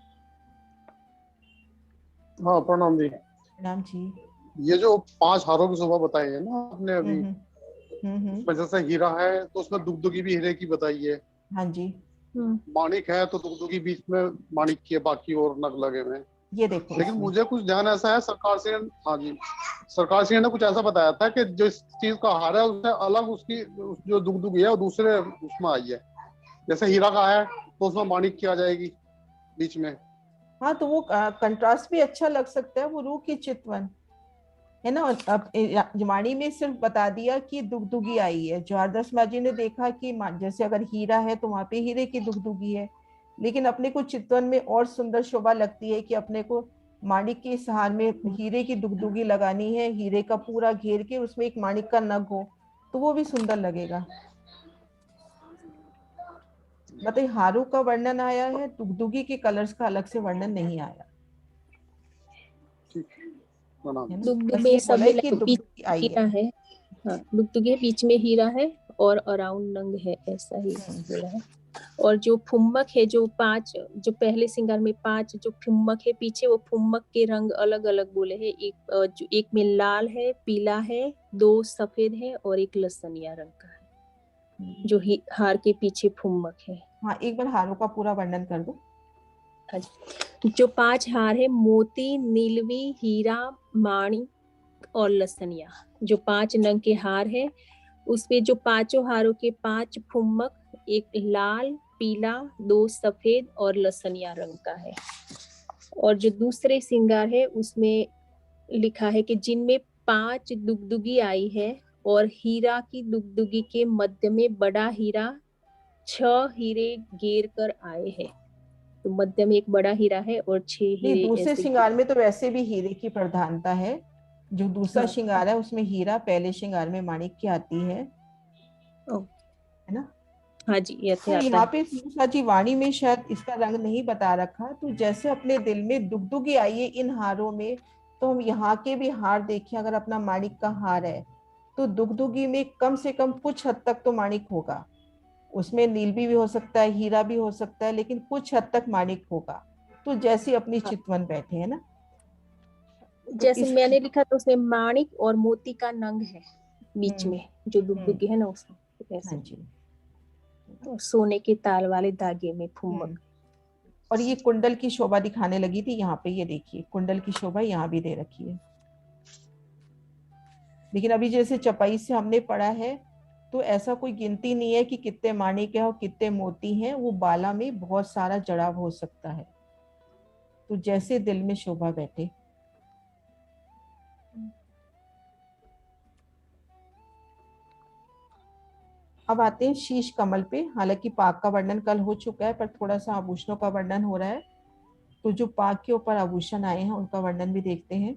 Speaker 5: हाँ प्रणाम जी।
Speaker 1: नाम जी।
Speaker 5: ये जो 5 हारों की शोभा बताई है ना आपने अभी,
Speaker 1: हम्म हम्म।
Speaker 5: उसमें जैसे हीरा है तो उसमें दुगदुगी भी हीरे की बताई है,
Speaker 1: हाँ जी,
Speaker 5: माणिक है तो दुगदुगी बीच में माणिक की है, बाकी और नग लगे हुए हैं।
Speaker 1: ये देखो
Speaker 5: लेकिन
Speaker 1: इसमें।
Speaker 5: मुझे कुछ ध्यान ऐसा है, सरकार से, हाँ जी, सरकार से ने कुछ ऐसा बताया था कि जिस चीज का हार है उससे अलग उसकी जो दुगदुगी है वो दूसरे उसमें आई है। जैसे हीरा का है तो उसमें माणिक की आ जाएगी बीच में।
Speaker 1: हाँ, तो वो कंट्रास्ट भी अच्छा लग सकता है, वो रूह की चितवन है ना। अब जमानी में सिर्फ बता दिया कि दुगदुगी आई है, जवारदस्त माजी ने देखा कि जैसे अगर हीरा है तो वहां पे हीरे की दुगदुगी है, लेकिन अपने को चितवन में और सुंदर शोभा लगती है कि अपने को माणिक के इस हार में हीरे की दुगदुगी लगानी है, हीरे का पूरा घेर के उसमें एक माणिक का नग हो, तो वो भी सुंदर लगेगा। मतलब हारों का वर्णन आया है, दुगदुगी के कलर्स का अलग से वर्णन नहीं आया
Speaker 5: ठीक, प्रणाम।
Speaker 1: है ना।
Speaker 2: दुग्ध
Speaker 1: बस
Speaker 2: में
Speaker 1: ये
Speaker 2: सब
Speaker 1: बोला है कि
Speaker 2: मिला बीच
Speaker 1: दुगदुगी आई
Speaker 2: हीरा
Speaker 1: है।
Speaker 2: है। हाँ, दुग्ध के बीच में हीरा है और अराउंड नंग है, ऐसा ही बोला है। और जो फुम्मक है, जो 5, जो पहले श्रृंगार में 5 जो फुम्मक है पीछे, वो फुम्मक के रंग अलग अलग बोले हैं। एक जो एक में लाल है, पीला है, 2 सफेद है और एक लसनिया रंग का है, जो हार के पीछे फुम्मक है।
Speaker 1: हाँ, एक बार हारों का पूरा वर्णन कर दो।
Speaker 2: जो 5 हार है, मोती, नीलवी, हीरा, माणिक और लसनिया, जो 5 नंग के हार है, उसपे जो 5 हारों के 5 फुम्मक, एक लाल, पीला, 2 सफेद और लसनिया रंग का है। और जो दूसरे श्रृंगार है उसमें लिखा है कि जिनमें 5 दुगदुगी आई है और हीरा की दुगदुगी के मध्य में बड़ा हीरा 6 हीरे घेर कर आए हैं। तो मध्य में एक बड़ा हीरा है और 6
Speaker 1: नहीं,
Speaker 2: हीरे
Speaker 1: दूसरे
Speaker 2: ऐसे।
Speaker 1: श्रृंगार में तो वैसे भी हीरे की प्रधानता है। जो दूसरा
Speaker 2: हाँ,
Speaker 1: श्रृंगार है उसमें हीरा, पहले श्रृंगार में माणिक की आती है ना।
Speaker 2: हाँ जी, ये
Speaker 1: तो
Speaker 2: आता
Speaker 1: यहाँ
Speaker 2: है।
Speaker 1: पे सूसा जी वाणी में शायद इसका रंग नहीं बता रखा, तो जैसे अपने दिल में दुगदुगी आई है इन हारों में, तो हम यहाँ के भी हार देखें, अगर अपना माणिक का हार है तो दुगदुगी में कम से कम कुछ हद तक तो माणिक होगा। उसमें नीलबी भी हो सकता है, हीरा भी हो सकता है, लेकिन कुछ हद तक माणिक होगा। तो जैसे अपनी
Speaker 2: हाँ,
Speaker 1: चितवन बैठे है ना, तो
Speaker 2: जैसे
Speaker 1: इस
Speaker 2: मैंने लिखा था उसमें माणिक और मोती का नंग है बीच
Speaker 1: हम्म
Speaker 2: में, जो
Speaker 1: हम्म।
Speaker 2: दुगदुगी है ना उसमें
Speaker 1: हाँ
Speaker 2: ऐसे।
Speaker 1: जी।
Speaker 2: और सोने के ताल वाले धागे में
Speaker 1: हम्म।
Speaker 2: फुम्मक।
Speaker 1: और ये कुंडल की शोभा दिखाने लगी थी, यहाँ पे ये देखिए कुंडल की शोभा यहाँ भी दे रखी है। लेकिन अभी जैसे चपाई से हमने पढ़ा है, तो ऐसा कोई गिनती नहीं है कि कितने माणिक है और कितने मोती हैं, वो बाला में बहुत सारा जड़ाव हो सकता है, तो जैसे दिल में शोभा बैठे। अब आते हैं शीश कमल पे। हालांकि पाक का वर्णन कल हो चुका है, पर थोड़ा सा आभूषणों का वर्णन हो रहा है, तो जो पाक के ऊपर आभूषण आए हैं उनका वर्णन भी देखते हैं।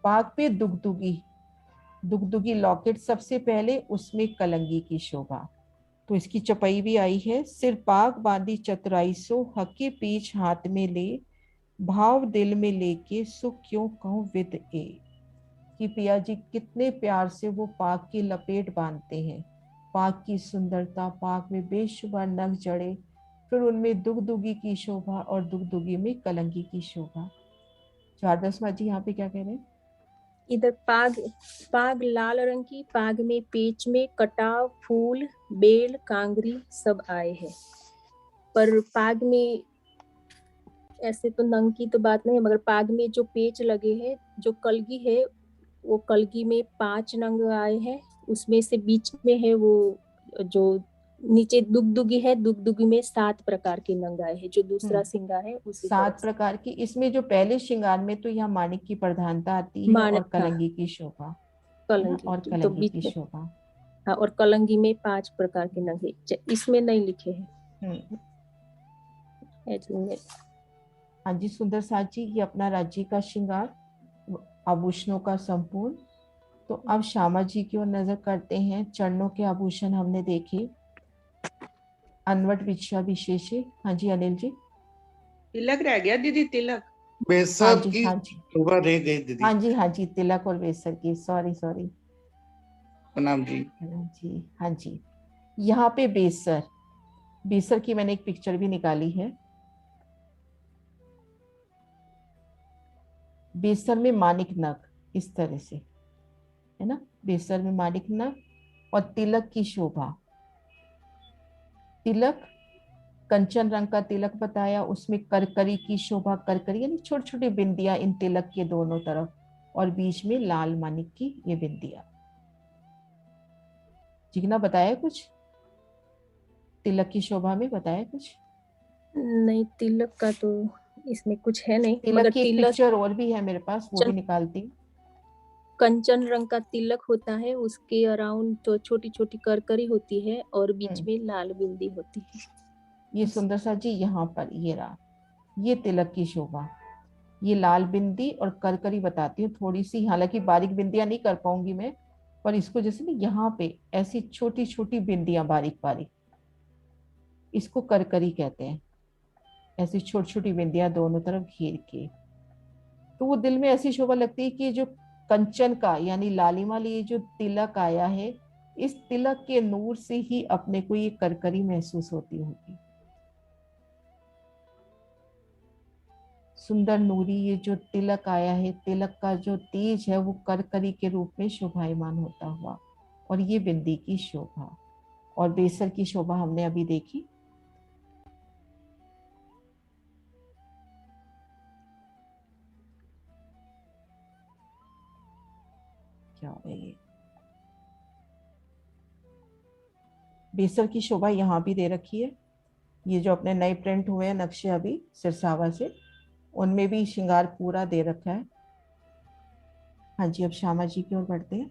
Speaker 1: पाक पे दुगदुगी, दुगदुगी लॉकेट सबसे पहले, उसमें कलंगी की शोभा। तो इसकी चपाई भी आई है। सिर पाग बांधी चतुराई सो, हके पीछ हाथ में ले, भाव दिल में लेके सुख क्यों कहूं विद ए। कि पिया जी कितने प्यार से वो पाग की लपेट बांधते हैं। पाग की सुंदरता, पाग में बेशुमार नग जड़े, फिर उनमें दुगदुगी की शोभा और दुगदुगी में कलंगी की शोभा। चारदसमा जी यहाँ पे क्या कह रहे हैं?
Speaker 2: इधर पाग, पाग लाल रंग की, पाग में पेच में कटाव, फूल, बेल, कांगरी सब आए हैं। पर पाग में ऐसे तो नंग की तो बात नहीं है, मगर पाग में जो पेच लगे हैं, जो कलगी है, वो कलगी में 5 नंग आए हैं। उसमें से बीच में है वो जो नीचे दुगदुगी है, दुगदुगी में 7 प्रकार के नंग आए हैं। जो दूसरा श्रृंगार है उसी
Speaker 1: 7
Speaker 2: तरफ से
Speaker 1: प्रकार की। इसमें जो पहले श्रृंगार में तो यहाँ माणिक की प्रधानता आती है और
Speaker 2: मानक। हाँ,
Speaker 1: कलंगी की शोभा है ना,
Speaker 2: कलंगी
Speaker 1: और
Speaker 2: की तो
Speaker 1: कलंगी
Speaker 2: बीच
Speaker 1: की
Speaker 2: में।
Speaker 1: शोभा।
Speaker 2: हाँ, और कलंगी में 5 प्रकार के नंग है, इसमें नहीं लिखे हैं।
Speaker 1: हम्म।
Speaker 2: में
Speaker 1: हाँ जी सुंदर साथ जी, ये अपना राज्य का श्रृंगार, आभूषणों का संपूर्ण। तो अब श्यामा जी की ओर नजर करते हैं। चरणों के आभूषण हमने देखे, अनवट विषया विशेषे। हाँ जी अनिल जी।
Speaker 3: तिलक रह गया दीदी, तिलक।
Speaker 6: बेसर
Speaker 1: जी
Speaker 6: की
Speaker 1: हाँ जी
Speaker 6: शोभा रह गई दीदी।
Speaker 1: हाँ जी, तिलक और बेसर की, सॉरी सॉरी।
Speaker 6: प्रणाम जी।
Speaker 1: जी हाँ जी, यहाँ पे बेसर, बेसर की मैंने एक पिक्चर भी निकाली है। बेसर में मानिक नग इस तरह से है ना, बेसर में मानिक नग और तिलक की शोभा। तिलक कंचन रंग का तिलक बताया, उसमें करकरी की शोभा, करकरी यानी छोटी छोटी बिंदियां इन तिलक के दोनों तरफ, और बीच में लाल मानिक की ये बिंदियां। जिगना बताया कुछ तिलक की शोभा में, बताया कुछ?
Speaker 2: नहीं, तिलक का तो इसमें कुछ है नहीं,
Speaker 1: तिलक
Speaker 2: मगर
Speaker 1: की एक
Speaker 2: तिलक
Speaker 1: पिक्चर और भी है मेरे पास, वो भी निकालती हूँ।
Speaker 2: कंचन रंग का तिलक होता है, उसके अराउंड तो छोटी छोटी करकरी होती है और बीच में लाल बिंदी होती है।
Speaker 1: ये सुंदर सा जी यहाँ पर ये रहा, ये तिलक की शोभा, ये लाल बिंदी और करकरी बताती हूँ थोड़ी सी, हालांकि बारीक बिंदियां नहीं कर पाऊंगी मैं, पर इसको जैसे ना यहाँ पे ऐसी छोटी छोटी बिंदियां बारीक बारीक, इसको करकरी कहते हैं। ऐसी छोटी छोटी बिंदियां दोनों तरफ घेर के, तो वो दिल में ऐसी शोभा लगती है कि जो कंचन का यानी लालिमा लिए जो तिलक आया है, इस तिलक के नूर से ही अपने को ये करकरी महसूस होती होगी। सुंदर नूरी ये जो तिलक आया है, तिलक का जो तेज है वो करकरी के रूप में शोभायमान होता हुआ, और ये बिंदी की शोभा। और बेसर की शोभा हमने अभी देखी। क्या है ये, बेसर की शोभा यहाँ भी दे रखी है। ये जो अपने नए प्रिंट हुए हैं नक्शे अभी सिरसावा से, उनमें भी श्रृंगार पूरा दे रखा है। हाँ जी, अब श्यामा जी की ओर बढ़ते हैं।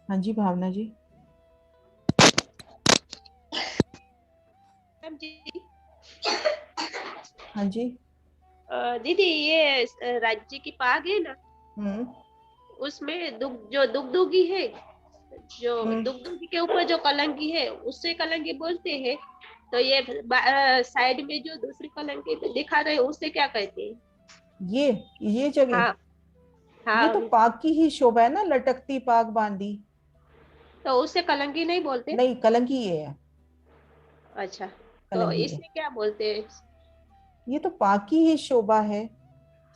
Speaker 1: हाँ जी भावना जी।
Speaker 7: जी
Speaker 1: हाँ जी।
Speaker 7: दीदी, ये राज्य की पाग है ना, उसमें दुगदुगी है, जो दुगदुगी के ऊपर जो कलंकी है उससे कलंकी बोलते हैं, तो ये साइड में जो दूसरी कलंकी दिखा रहे हैं उससे क्या कहते हैं?
Speaker 1: ये जगह,
Speaker 7: हाँ हाँ,
Speaker 1: ये तो पाग की ही शोभा है ना, लटकती पाग बांधी।
Speaker 7: तो उससे कलंकी नहीं बोलते?
Speaker 1: नहीं, कलंकी ये है।
Speaker 7: अच्छा, तो
Speaker 1: कलंकी है,
Speaker 7: इसमें क्या बोलते हैं?
Speaker 1: ये तो पाग की ही शोभा है।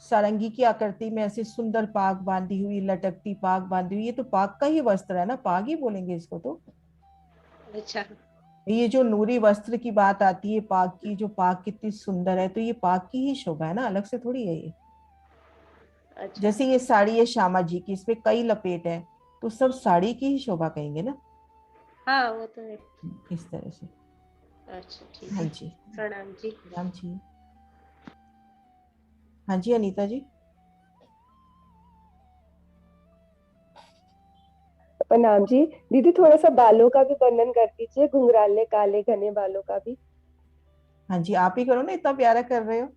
Speaker 1: सारंगी की आकृति में ऐसे सुंदर पाग बांधी हुई, लटकती पाग बांधी हुई, ये तो पाग का ही वस्त्र है ना, पाग ही बोलेंगे इसको तो।
Speaker 7: अच्छा,
Speaker 1: ये जो नूरी वस्त्र की बात आती है पाग की, जो पाग कितनी सुंदर है, तो ये पाग की ही शोभा है ना, अलग से थोड़ी है ये।
Speaker 7: अच्छा,
Speaker 1: जैसे ये साड़ी है श्यामा जी की, इसमें कई लपेट है, तो सब साड़ी की ही शोभा कहेंगे ना,
Speaker 7: हाँ वो तो है।
Speaker 1: इस तरह से।
Speaker 7: अच्छा ठीक
Speaker 1: हाँ
Speaker 7: है,
Speaker 1: जी,
Speaker 7: प्रणाम जी।
Speaker 1: राम जी। हाँ जी अनीता जी।
Speaker 8: प्रणाम जी। दीदी थोड़ा सा बालों का भी वर्णन कर दीजिए, घुंघराले काले घने बालों का भी।
Speaker 1: हाँ जी, आप ही करो ना, इतना प्यारा कर रहे हो।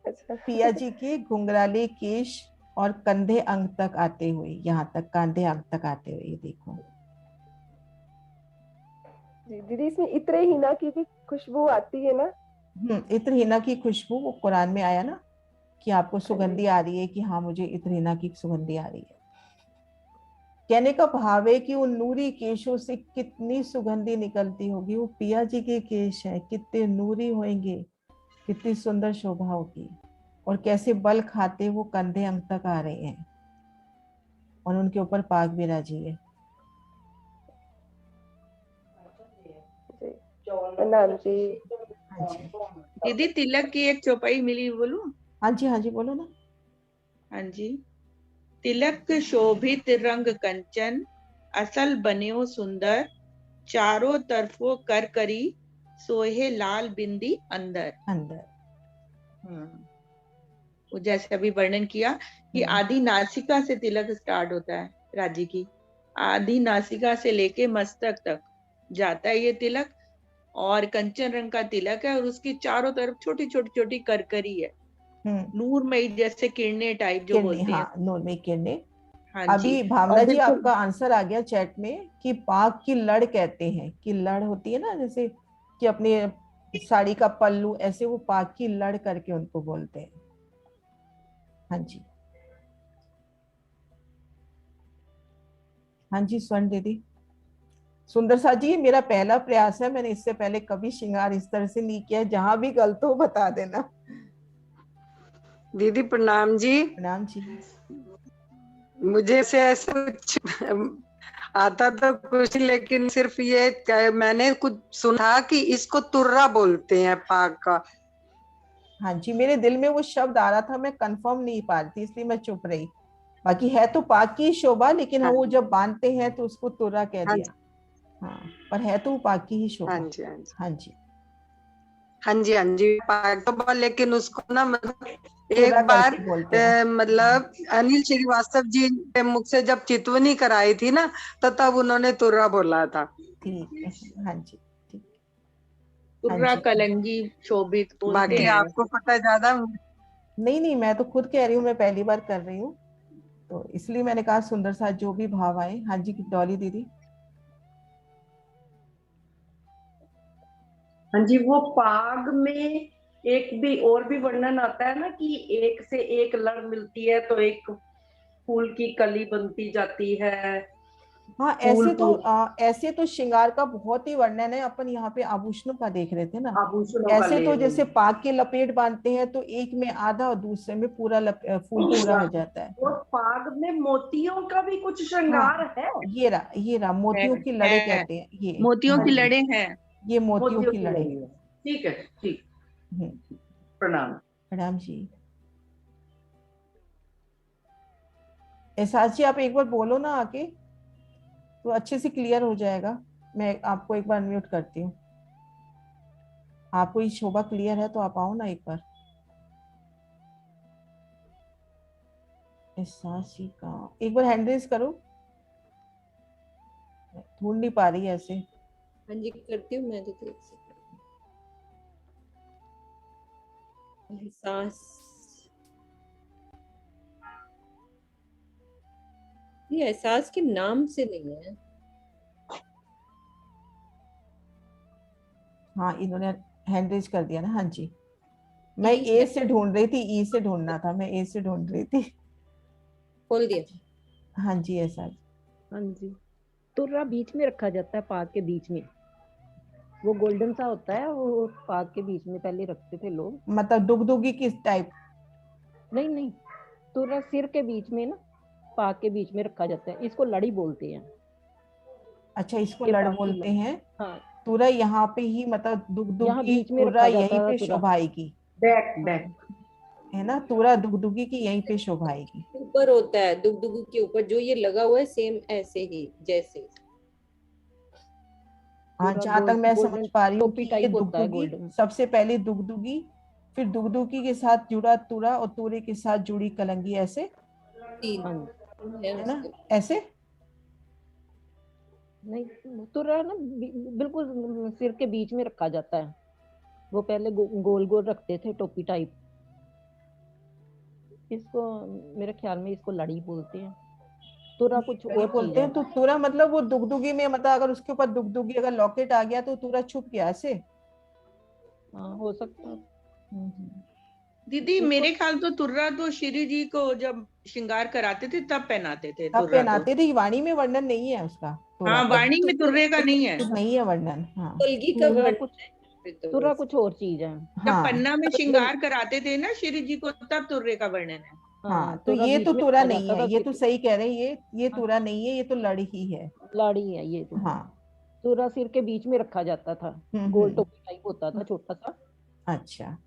Speaker 8: अच्छा।
Speaker 1: पिया जी के घुंघराले केश और कंधे अंग तक आते हुए, यहाँ तक कंधे अंग तक आते हुए, ये देखो।
Speaker 8: जी दीदी, इसमें इत्र हीना की भी खुशबू आती है ना?
Speaker 1: इत्र हीना की खुशबू, वो कुरान में आया ना कि आपको सुगंधी आ रही है, कि हाँ मुझे इत्र हीना की सुगंधी आ रही है। कहने का भाव है कि उन नूरी केशों से कितनी सुगंधी निकलती होगी। वो पिया जी के केश हैं, कितने नूरी होंगे, कितनी सुंदर शोभा होगी, और कैसे बल खाते वो कंधे अंग तक आ रहे हैं, और उनके ऊपर पाग विराजी है।
Speaker 8: प्रणाम जी।
Speaker 1: हाँ जी,
Speaker 3: दीदी तिलक की एक चौपाई मिली, बोलूं?
Speaker 1: हाँ जी, हाँ जी बोलो ना।
Speaker 3: हाँ जी। तिलक शोभित रंग कंचन, असल बन्यो सुंदर, चारों तरफों कर करी, सोहे लाल बिंदी अंदर। वो जैसे अभी वर्णन किया कि आधी नासिका से तिलक स्टार्ट होता है राज्य की, आधी नासिका से लेके मस्तक तक जाता है ये तिलक, और कंचन रंग का तिलक है, और उसकी चारों तरफ छोटी छोटी छोटी करकरी है, नूरमयी जैसे किरणें टाइप जो
Speaker 1: किरने,
Speaker 3: बोलते हैं।
Speaker 1: हाँ नूरमयी किरने।
Speaker 3: हाँ
Speaker 1: अभी
Speaker 3: जी।
Speaker 1: भावना
Speaker 4: और
Speaker 1: जी
Speaker 4: देखो
Speaker 1: आपका आंसर आ गया चैट में कि पाग की लड़ कहते हैं, कि लड़ होती है ना, जैसे कि अपने साड़ी का पल्लू, ऐसे वो पाग की लड़ करके उनको बोलते हैं। हाँ जी, हाँ जी स्वर्ण दीदी। सुंदर सा जी, ये मेरा पहला प्रयास है, मैंने इससे पहले कभी श्रृंगार इस तरह से नहीं किया है। जहां भी गलत हो बता देना।
Speaker 9: दीदी प्रणाम जी।
Speaker 1: प्रणाम जी।
Speaker 9: मुझे से ऐसे कुछ आता तो कुछ, लेकिन सिर्फ ये मैंने कुछ सुना कि इसको तुर्रा बोलते हैं पाग का।
Speaker 1: हाँ जी, मेरे दिल में वो शब्द आ रहा था, मैं कंफर्म नहीं पा रही थी, इसलिए मैं चुप रही। बाकी है तो पाग की शोभा, लेकिन
Speaker 9: हाँ
Speaker 1: वो जब बांधते हैं तो उसको तुर्रा कह
Speaker 9: हाँ
Speaker 1: दिया। हाँ, पर है तो वो पाग की ही
Speaker 9: हाँ
Speaker 1: शोभा।
Speaker 9: जी हाँ जी
Speaker 1: हाँ जी,
Speaker 9: हाँ जी हाँ जी पाग तो लेकिन उसको ना मतलब
Speaker 1: तुर्रा
Speaker 9: एक बार
Speaker 1: करके बोलते हैं।
Speaker 9: मतलब अनिल श्रीवास्तव जी के मुख से जब चितवनी कराई थी ना, तो तब उन्होंने तुर्रा बोला था।
Speaker 1: ठीक है, हाँ जी, ठीक। हाँ
Speaker 3: तुर्रा
Speaker 1: जी,
Speaker 3: कलंगी शोभित बोलते
Speaker 9: बाकी
Speaker 3: हैं।
Speaker 9: आपको पता है ज्यादा।
Speaker 1: नहीं नहीं, मैं तो खुद कह रही हूँ, मैं पहली बार कर रही हूँ, तो इसलिए मैंने कहा सुंदर सा जो भी भाव आए। हाँ जी डॉली दीदी।
Speaker 10: हाँ जी, वो पाग में एक भी और भी वर्णन आता है ना कि एक से एक लड़ मिलती है तो एक फूल की कली बनती जाती है।
Speaker 1: हाँ,
Speaker 10: फूल
Speaker 1: ऐसे तो श्रृंगार का बहुत ही वर्णन है। अपन यहाँ पे आभूषणों का देख रहे थे ना।
Speaker 10: आभूषणों का
Speaker 1: ऐसे
Speaker 10: ले
Speaker 1: तो
Speaker 10: रहे
Speaker 1: जैसे
Speaker 10: हैं।
Speaker 1: पाग के लपेट बांधते हैं तो एक में आधा और दूसरे में पूरा फूल पूरा हो जाता है।
Speaker 10: और पाग में मोतियों का भी कुछ श्रृंगार
Speaker 1: हाँ,
Speaker 10: है।
Speaker 1: ये रहा मोतियों की लड़े
Speaker 3: है
Speaker 1: कहते हैं ये।
Speaker 3: मोतियों
Speaker 1: हाँ
Speaker 3: की
Speaker 1: जी,
Speaker 3: लड़े हैं।
Speaker 1: ये मोतियों
Speaker 10: मोतियों
Speaker 1: की
Speaker 10: की
Speaker 1: लड़े।
Speaker 10: लड़ी है। ठीक है, ठीक।
Speaker 1: हम्म,
Speaker 10: प्रणाम।
Speaker 1: प्रणाम जी। एहसास जी, आप एक बार बोलो ना आके, तो अच्छे से क्लियर हो जाएगा। मैं आपको एक बार अनम्यूट करती हूँ। आपको ये शोभा क्लियर है तो आप आओ ना एक बार। एहसास जी का एक बार हैंड रेज करो। ढूंढ नहीं पा रही है ऐसे।
Speaker 4: हाँ जी करती हूँ मैं तो एक सेकंड। एहसास, ये एहसास के नाम से नहीं है।
Speaker 1: हाँ, इन्होंने हैंड रेज कर दिया ना। हाँ जी, मैं
Speaker 4: ई
Speaker 1: ए से ढूंढ रही थी, ई से ढूंढना था, मैं ए से ढूंढ रही थी।
Speaker 4: खोल दिया।
Speaker 1: हाँ जी ऐसा।
Speaker 11: हाँ जी, तुर्रा बीच में रखा जाता है, पाग के बीच में। वो गोल्डन सा होता है, वो पाग के बीच में पहले रखते थे लोग।
Speaker 1: मतलब दुगदुगी किस टाइप?
Speaker 11: नहीं नहीं, तुर्रा सिर के बीच में ना, पाग के बीच में रखा जाता है। इसको लड़ी बोलते हैं।
Speaker 1: अच्छा, इसको
Speaker 11: ये
Speaker 1: लड़
Speaker 11: पाग की
Speaker 1: बोलते
Speaker 11: लड़ी।
Speaker 1: हैं।
Speaker 11: हाँ,
Speaker 1: तुरा यहाँ पे ही, मतलब
Speaker 11: यहाँ
Speaker 1: दुगदुगी
Speaker 11: बीच में
Speaker 1: तुरा
Speaker 11: रखा जाता
Speaker 1: यहीं
Speaker 11: था
Speaker 1: पे
Speaker 11: तुर्रा।
Speaker 1: शोभाएगी,
Speaker 10: बैक बैक।
Speaker 1: है ना? तुरा दुगदुगी की यहीं पे शोभाएगी।
Speaker 4: ऊपर होता है दुगदुगू के ऊपर, जो ये लगा हुआ है सेम ऐसे ही जैसे।
Speaker 1: हाँ,
Speaker 11: पूरा
Speaker 1: जहां तक मैं समझ
Speaker 11: गोल्डन
Speaker 1: पा रही हूँ कि
Speaker 11: टोपी
Speaker 1: ये
Speaker 11: टाइप होता है,
Speaker 1: दुगदुगी,
Speaker 11: गोल्डन।
Speaker 1: सबसे पहले दुगदुगी, फिर दुगदुगी के साथ जुड़ा तुरा, और तुरे के साथ जुड़ी कलंगी, ऐसे
Speaker 4: तीन है
Speaker 1: है ना?
Speaker 4: उसके।
Speaker 1: ऐसे
Speaker 11: नहीं, तुर्रा ना बिल्कुल सिर के बीच में रखा जाता है। वो पहले गोल गोल रखते थे, टोपी टाइप। इसको मेरे ख्याल में इसको लड़ी बोलते हैं। तुरा कुछ
Speaker 1: लड़ी
Speaker 11: और चीज
Speaker 1: बोलते
Speaker 11: है।
Speaker 1: हैं। तो तुरा मतलब वो दुगदुगी में, मतलब अगर उसके ऊपर दुगदुगी अगर लॉकेट आ गया तो तुरा छुप गया ऐसे।
Speaker 11: हाँ, हो सकता है।
Speaker 3: दीदी मेरे ख्याल तो तुर्रा तो श्री जी को जब श्रृंगार कराते थे तब पहनाते थे
Speaker 1: तब
Speaker 3: तुर्रा तो।
Speaker 1: पहनाते थे। वाणी में वर्णन नहीं है उसका तुरा
Speaker 3: हाँ,
Speaker 1: का।
Speaker 3: वाणी में तुर्रे का नहीं है।
Speaker 1: नहीं है वर्णन। हाँ,
Speaker 4: कलगी का
Speaker 11: तुरा
Speaker 4: वर्णन
Speaker 11: कुछ
Speaker 4: है फिर तो
Speaker 11: तुरा
Speaker 4: बस।
Speaker 11: कुछ और चीज है।
Speaker 3: जब
Speaker 1: हाँ,
Speaker 3: पन्ना में श्रृंगार कराते थे ना श्री जी को, तब तुर्रे का वर्णन है।
Speaker 1: हाँ, तो
Speaker 11: तुरा
Speaker 1: ये
Speaker 11: बीच
Speaker 1: तो
Speaker 11: में
Speaker 1: तुरा
Speaker 11: रखा
Speaker 1: नहीं
Speaker 11: जाता
Speaker 1: है,
Speaker 11: था
Speaker 1: ये
Speaker 11: सिर
Speaker 1: तो
Speaker 11: के।
Speaker 1: सही कह रहे हैं। ये तुरा नहीं है, ये तो लड़ी ही है।
Speaker 11: लाड़ी है ये तो।
Speaker 1: हाँ।
Speaker 11: तुरा सिर के बीच में रखा जाता था। गोल टोपी टाइप होता था, छोटा सा।
Speaker 1: अच्छा।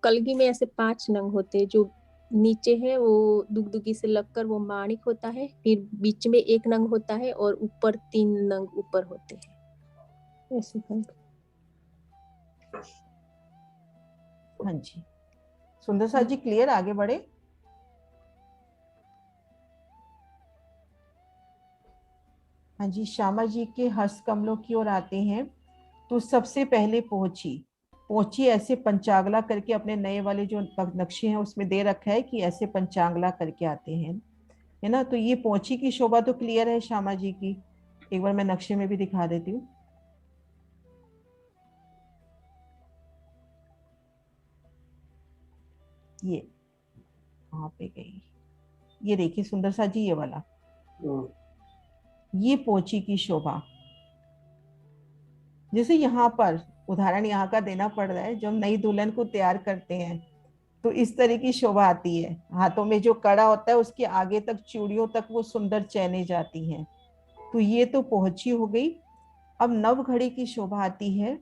Speaker 2: कलगी में ऐसे 5 नंग होते हैं। जो नीचे है वो दुगदुगी से लगकर वो माणिक होता है, फिर बीच में 1 नंग होता है और ऊपर 3 नंग ऊपर होते हैं ऐसे करके।
Speaker 1: हाँ जी, सुंदर सा जी क्लियर, आगे बढ़े। हाँ जी, श्यामा जी के हस्त कमलों की ओर आते हैं। तो सबसे पहले पहुंची ऐसे पंचांगला करके, अपने नए वाले जो नक्शे हैं उसमें दे रखा है कि ऐसे पंचांगला करके आते हैं। है ना। तो ये पोंची की शोभा तो क्लियर है श्यामा जी की, एक बार मैं नक्शे में भी दिखा देती हूँ। ये कहाँ पे गई, ये देखिए सुंदर सा जी, ये वाला, ये पोंची की शोभा। जैसे यहाँ पर उदाहरण यहाँ का देना पड़ रहा है, जब नई दुल्हन को तैयार करते हैं तो इस तरह की शोभा आती है। हाथों में जो कड़ा होता है उसके आगे तक चूड़ियों तक वो सुंदर चैनें जाती हैं। तो ये तो पोंची हो गई। अब नव घड़ी की शोभा आती है।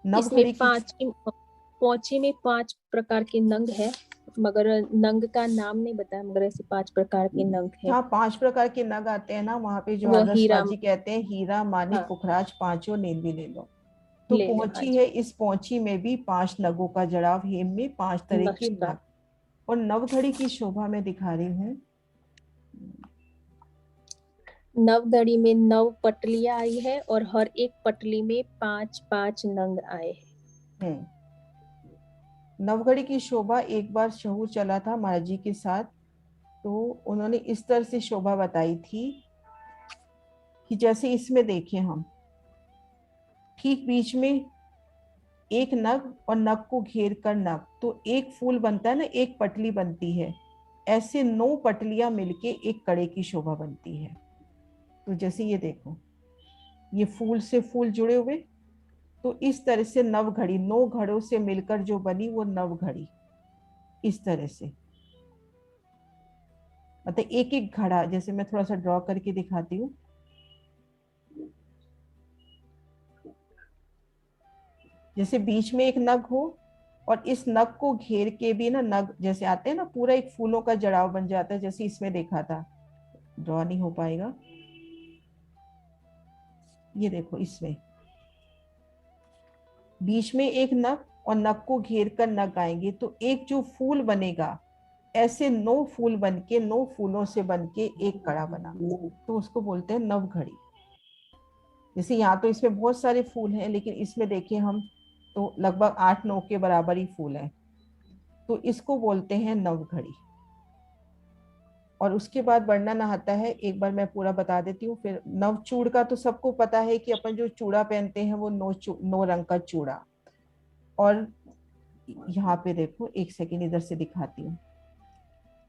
Speaker 1: नव
Speaker 2: इसमें
Speaker 1: घड़ी की
Speaker 2: पोंची में 5 प्रकार के नंग है, मगर नंग का नाम नहीं बताया, मगर ऐसे 5 प्रकार के नंग है।
Speaker 1: हाँ 5 प्रकार के नग आते हैं ना, वहाँ पे जो
Speaker 2: वो
Speaker 1: आदर्श
Speaker 2: हीरा,
Speaker 1: बाजी कहते हैं हीरा मानिक
Speaker 2: हाँ,
Speaker 1: पुखराज पांचों नील भी ले लो। तो
Speaker 2: ले लो, हाँ
Speaker 1: पोंची
Speaker 2: जी।
Speaker 1: है, इस पोंची में भी 5 नगों का जड़ाव, हेम में 5 तरह के
Speaker 2: नक्शा।
Speaker 1: नग। और नवघड़ी की शोभा में दिखा रही हूँ।
Speaker 2: नवघड़ी में 9 पटलियां आई है और हर एक पटली में 5-5 नंग आए हैं।
Speaker 1: नवघड़ी की शोभा एक बार शहूर चला था महाराज जी के साथ, तो उन्होंने इस तरह से शोभा बताई थी कि जैसे इसमें देखें हम, ठीक बीच में एक नग और नग को घेर कर नग, तो एक फूल बनता है ना, एक पटली बनती है। ऐसे 9 पटलियां मिलके एक कड़े की शोभा बनती है। तो जैसे ये देखो, ये फूल से फूल जुड़े हुए, तो इस तरह से नव घड़ी 9 घड़ों से मिलकर जो बनी वो नव घड़ी, इस तरह से। मतलब एक एक घड़ा, जैसे मैं थोड़ा सा ड्रॉ करके दिखाती हूँ। जैसे बीच में एक नग हो और इस नग को घेर के भी ना नग जैसे आते हैं ना, पूरा एक फूलों का जड़ाव बन जाता है, जैसे इसमें देखा था। ड्रॉ नहीं हो पाएगा, ये देखो इसमें बीच में एक नग और नग को घेर कर नग आएंगे, तो एक जो फूल बनेगा, ऐसे 9 फूल बनके 9 फूलों से बनके एक कड़ा बना, तो उसको बोलते हैं नवघड़ी। जैसे यहाँ तो इसमें बहुत सारे फूल हैं, लेकिन इसमें देखिए हम तो लगभग 8-9 के बराबर ही फूल हैं, तो इसको बोलते हैं नवघड़ी। और उसके बाद वर्णन आता है, एक बार मैं पूरा बता देती हूँ। फिर नवचूड़ का तो सबको पता है कि अपन जो चूड़ा पहनते हैं वो 9 रंग का चूड़ा। और यहाँ पे देखो, एक सेकेंड इधर से दिखाती हूँ।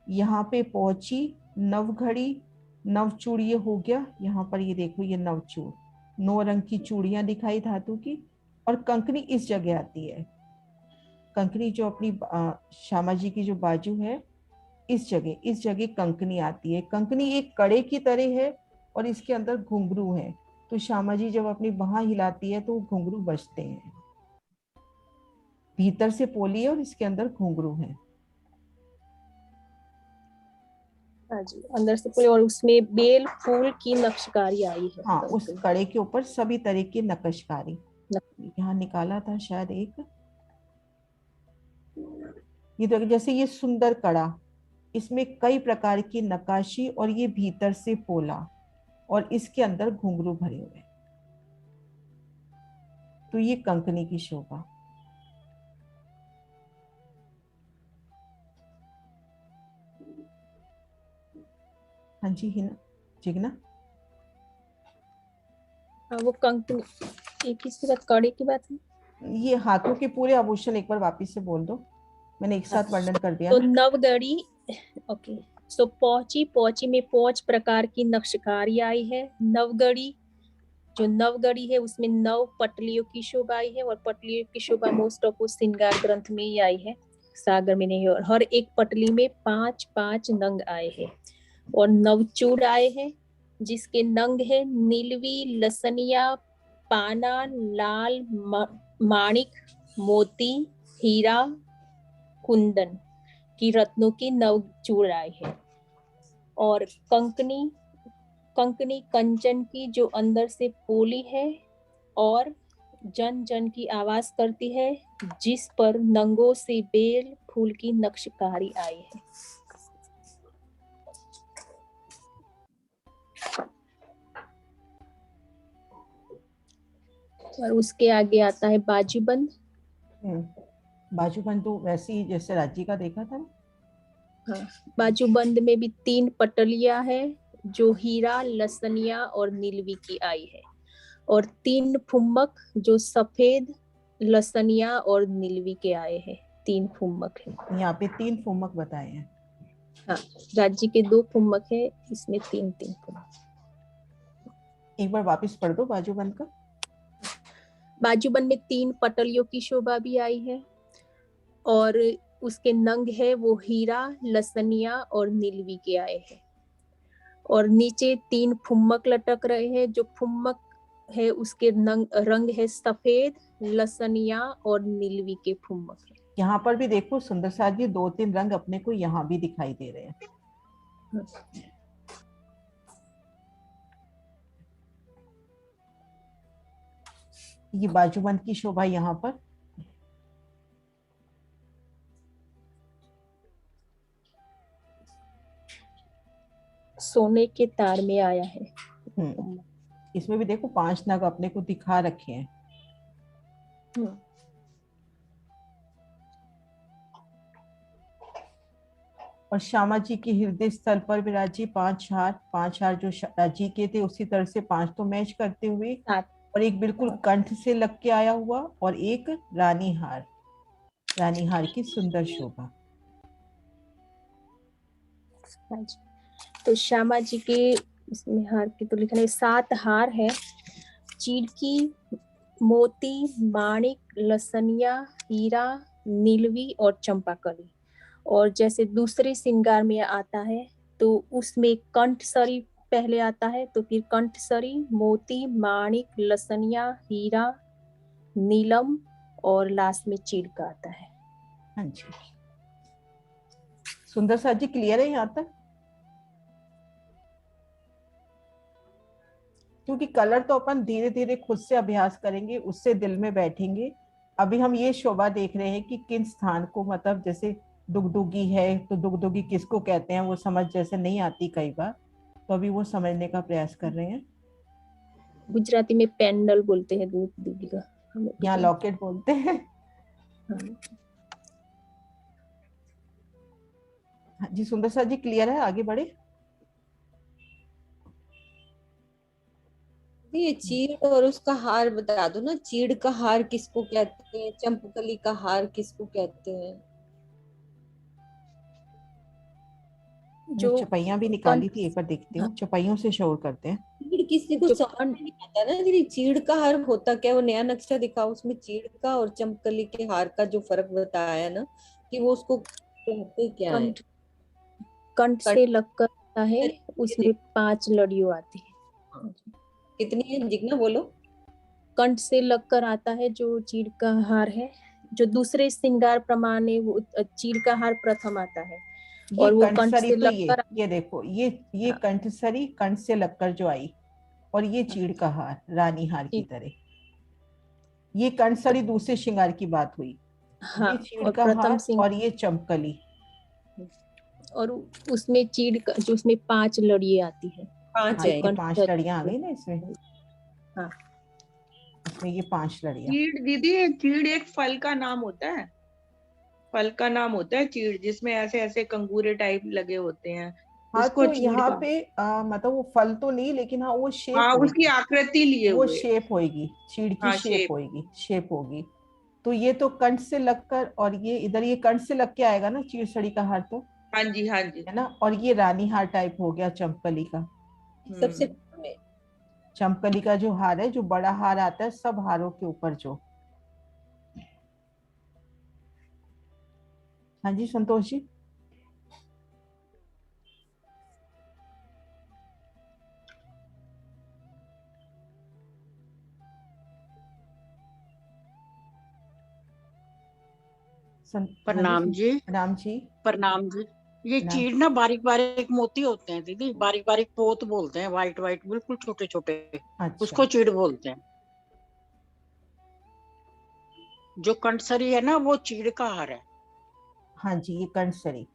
Speaker 1: यहाँ पे पोंची, नवघड़ी, नवचूड़ ये हो गया। यहाँ पर ये देखो, ये नवचूड़, 9 रंग की चूड़ियां दिखाई धातु की। और कंकनी इस जगह आती है। कंकनी जो अपनी श्यामा जी की जो बाजू है, इस जगह कंकनी आती है। कंकनी एक कड़े की तरह है और इसके अंदर घुंघरू है, तो श्यामा जी जब अपनी बाह हिलाती है तो घुंघरू बजते हैं। भीतर से पोली है और इसके अंदर घुंघरू है।
Speaker 2: हाँ जी, अंदर से पूरे, और उसमें बेल फूल की नक्शकारी आई है।
Speaker 1: हाँ, उस कड़े के ऊपर सभी तरह की नक्शकारी। यहाँ निकाला था शायद एक, ये तो जैसे ये सुंदर कड़ा, इसमें कई प्रकार की नक्काशी और ये भीतर से पोला और इसके अंदर घुंघरू भरे हुए, तो ये कंकनी की शोभा। हाँ जी हिना, जिगना।
Speaker 2: हाँ, वो कंकनी एक ही बात, कड़े की बात है।
Speaker 1: ये हाथों के पूरे आभूषण एक बार वापिस से बोल दो, मैंने एक साथ वर्णन कर दिया।
Speaker 2: तो नवघड़ी, ओके, सो पोंची में 5 प्रकार की नक्शकारी आई है। नवघड़ी, जो नवघड़ी है उसमें 9 पटलियों की शोभा आई है, और पटलियों की शोभा मोस्ट ऑफ श्रृंगार ग्रंथ में ही आई है, सागर में नहीं। और हर एक पटली में 5-5 नंग आए हैं। और नवचूड़ आए हैं, जिसके नंग है नीलवी, लसनिया, पाना, लाल, माणिक, मोती, हीरा, कुंदन की रत्नों की नवचूड़ आए हैं। और कंकनी कंचन की, जो अंदर से पोली है और जन जन की आवाज करती है, जिस पर नंगों से बेल फूल की नक्शकारी आई है। और उसके आगे आता है बाजूबंद।
Speaker 1: बाजूबंद तो वैसे ही जैसे राजी का देखा था।
Speaker 2: हाँ, बाजूबंद में भी 3 पटलियां है जो हीरा, लसनिया और नीलवी की आई है, और 3 फुम्मक जो सफेद, लसनिया और नीलवी के आए हैं। 3 फुम्मक है
Speaker 1: यहाँ पे 3 फुम्मक बताए हैं।
Speaker 2: हाँ, राज्य के 2 फुम्मक है, इसमें 3 फुम्मक।
Speaker 1: एक बार वापस पढ़ दो बाजूबंद का।
Speaker 2: बाजूबंद में 3 पटलियों की शोभा भी आई है, और उसके नंग है वो हीरा, लसनिया और नीलवी के आए हैं, और नीचे 3 फुम्मक लटक रहे हैं। जो फुम्मक है उसके रंग है सफेद, लसनिया और नीलवी के फुम्मक है।
Speaker 1: यहाँ पर भी देखो सुंदर साथ जी 2-3 रंग अपने को यहाँ भी दिखाई दे रहे हैं। ये बाजूबंद की शोभा यहाँ पर
Speaker 2: सोने के तार में आया है।
Speaker 1: इसमें भी देखो 5 नग अपने को दिखा रखे हैं। और श्यामा जी के हृदय स्थल पर विराजी 5 हार जो जी के थे उसी तरह से 5 तो मैच करते हुए, और एक बिल्कुल कंठ से लग के आया हुआ, और एक रानी हार की सुंदर शोभा।
Speaker 2: तो श्यामा जी के इसमें हार की तो लिखा है 7 हार है, चीड़की, मोती, माणिक, लसनिया, हीरा, नीलवी और चंपाकली। और जैसे दूसरे श्रृंगार में आता है तो उसमें कंठसरी पहले आता है, तो फिर कंठसरी, मोती, माणिक, लसनिया, हीरा, नीलम और लास्ट में चीड़का आता है।
Speaker 1: हाँ जी, सुंदर साथ जी क्लियर है यहाँ तक? क्योंकि कलर तो अपन धीरे धीरे खुद से अभ्यास करेंगे, उससे दिल में बैठेंगे। अभी हम ये शोभा देख रहे हैं कि किन स्थान को, मतलब जैसे दुगदुगी है तो दुगदुगी किसको कहते हैं वो समझ जैसे नहीं आती कई बार, तो अभी वो समझने का प्रयास कर रहे हैं।
Speaker 2: गुजराती में पेंडल बोलते हैं दुगदुगी का,
Speaker 1: यहाँ लॉकेट बोलते हैं। हाँ जी सुंदर साथ जी क्लियर है, आगे बढ़े।
Speaker 4: ये चीड़ और उसका हार बता दो ना, चीड़ का हार किसको कहते हैं, चंपकली का हार किसको कहते हैं?
Speaker 1: जो चपाइयाँ भी निकाली थी, एक बार देखती हूँ, चपाइयों से शोर करते हैं।
Speaker 4: चीड़ किसी को समझ नहीं आता ना दीदी, चीड़ का हार होता क्या? वो नया नक्शा दिखाओ, उसमें चीड़ का और चंपकली के हार का जो फर्क बताया ना, कि वो उसको कहते क्या है।
Speaker 2: कंठ से लगकर आता है, उसमें 5 लड़ियों आती है।
Speaker 4: कितनी है जिग्ना बोलो?
Speaker 2: कंठ से लगकर आता है जो चीड़ का हार है, जो दूसरे श्रृंगार प्रमाणे वो चीड़ का हार प्रथम आता है, और वो कंठ से
Speaker 1: तो
Speaker 2: लगकर
Speaker 1: ये देखो ये कंठसरी कंठ से लगकर जो आई, और ये चीड़ का हार रानी हार की तरह। ये कंठसरी दूसरे श्रृंगार की बात हुई।
Speaker 2: हाँ,
Speaker 1: ये चीड़ का हार और ये चंपकली,
Speaker 2: और उसमें चीड़ का जो उसमें 5 लड़ियां आती है।
Speaker 4: 5 है,
Speaker 1: 5 लड़ियां आ गई ना इसमें।
Speaker 2: हाँ,
Speaker 1: इसमें ये 5 लड़ियां।
Speaker 3: चीड़ दीदी, चीड़ एक फल का नाम होता है, फल का नाम होता है चीड़, जिसमें ऐसे ऐसे कंगूरे टाइप लगे होते हैं।
Speaker 1: हाँ
Speaker 3: उसको
Speaker 1: तो यहाँ पे मतलब वो फल तो नहीं, लेकिन हाँ वो शेप,
Speaker 3: हाँ उसकी आकृति लिए
Speaker 1: वो
Speaker 3: हुए,
Speaker 1: शेप होगी, चीड़ की
Speaker 3: हाँ,
Speaker 1: शेप होगी, शेप होगी। तो ये तो कंठ से लगकर, और ये इधर ये कंठ से लग के आएगा ना चीड़ सड़ी का हार, तो
Speaker 3: हाँ जी हाँ जी
Speaker 1: है ना। और ये रानी हार टाइप हो गया चंपकली का।
Speaker 4: सबसे
Speaker 1: चंपकली का जो हार है, जो बड़ा हार आता है सब हारों के ऊपर जो। हाँ जी संतोष जी।
Speaker 12: प्रणाम जी।
Speaker 1: प्रणाम जी।
Speaker 12: प्रणाम जी। ये चीड़ ना बारीक बारीक मोती होते हैं दीदी, बारीक बारीक पोत बोलते हैं, वाइट वाइट बिल्कुल छोटे छोटे।
Speaker 1: अच्छा।
Speaker 12: उसको चीड़ बोलते हैं। जो कंठसरी है ना वो चीड़ का हार है।
Speaker 1: हाँ जी, ये कंठसरी।